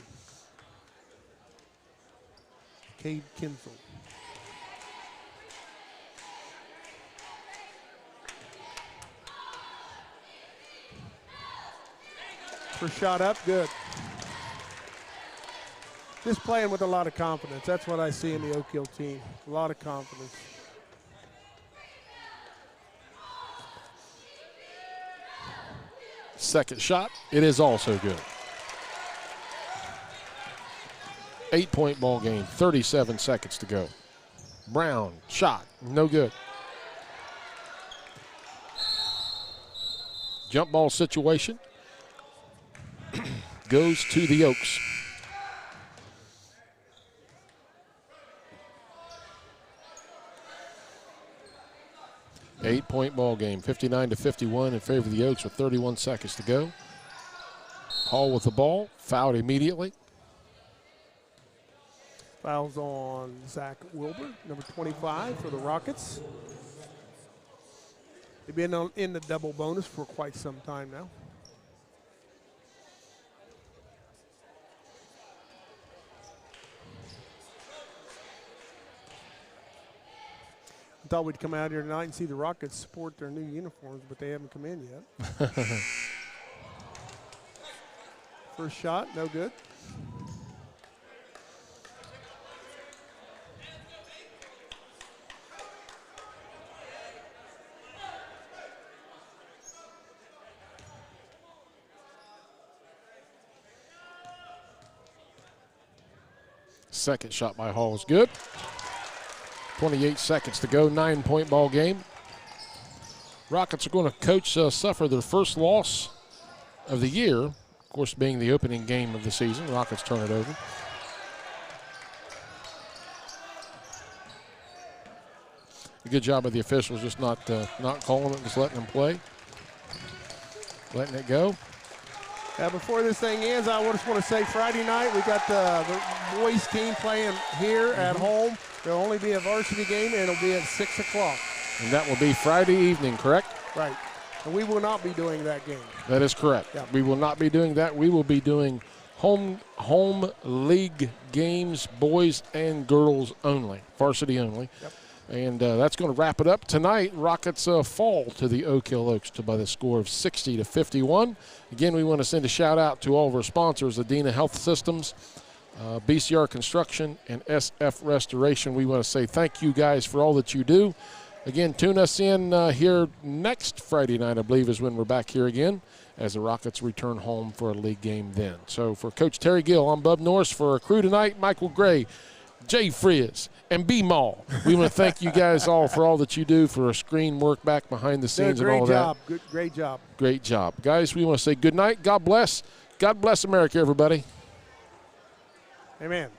Cade Kinsel. First shot up, good. Just playing with a lot of confidence. That's what I see in the Oak Hill team. A lot of confidence. Second shot, it is also good. 8-point ball game, 37 seconds to go. Brown, shot, no good. Jump ball situation goes to the Oaks. Eight-point ball game, 59-51 in favor of the Oaks with 31 seconds to go. Hall with the ball, fouled immediately. Fouls on Zach Wilbur, number 25 for the Rockets. They've been in the double bonus for quite some time now. I thought we'd come out here tonight and see the Rockets sport their new uniforms, but they haven't come in yet. First shot, no good. Second shot by Hall is good. 28 seconds to go, 9-point ball game. Rockets are going to suffer their first loss of the year, of course being the opening game of the season. Rockets turn it over. A good job of the officials just not calling it, just letting them play. Letting it go. Before this thing ends, I just want to say Friday night we got the boys team playing here at home. There'll only be a varsity game, and it'll be at 6 o'clock. And that will be Friday evening, correct? Right. And we will not be doing that game. That is correct. Yep. We will not be doing that. We will be doing home league games, boys and girls only, varsity only. Yep. And that's going to wrap it up tonight. Rockets fall to the Oak Hill Oaks by the score of 60-51. Again, we want to send a shout out to all of our sponsors, Adena Health Systems, BCR Construction, and SF Restoration. We want to say thank you guys for all that you do. Again, tune us in here next Friday night, I believe, is when we're back here again as the Rockets return home for a league game then. So for Coach Terry Gill, I'm Bub Norris. For our crew tonight, Michael Gray, Jay Frizz, and B. Mall. We want to thank you guys all for all that you do for our screen work back behind the scenes and all of that. Great job. Great job. Guys, we want to say good night. God bless. God bless America, everybody. Amen.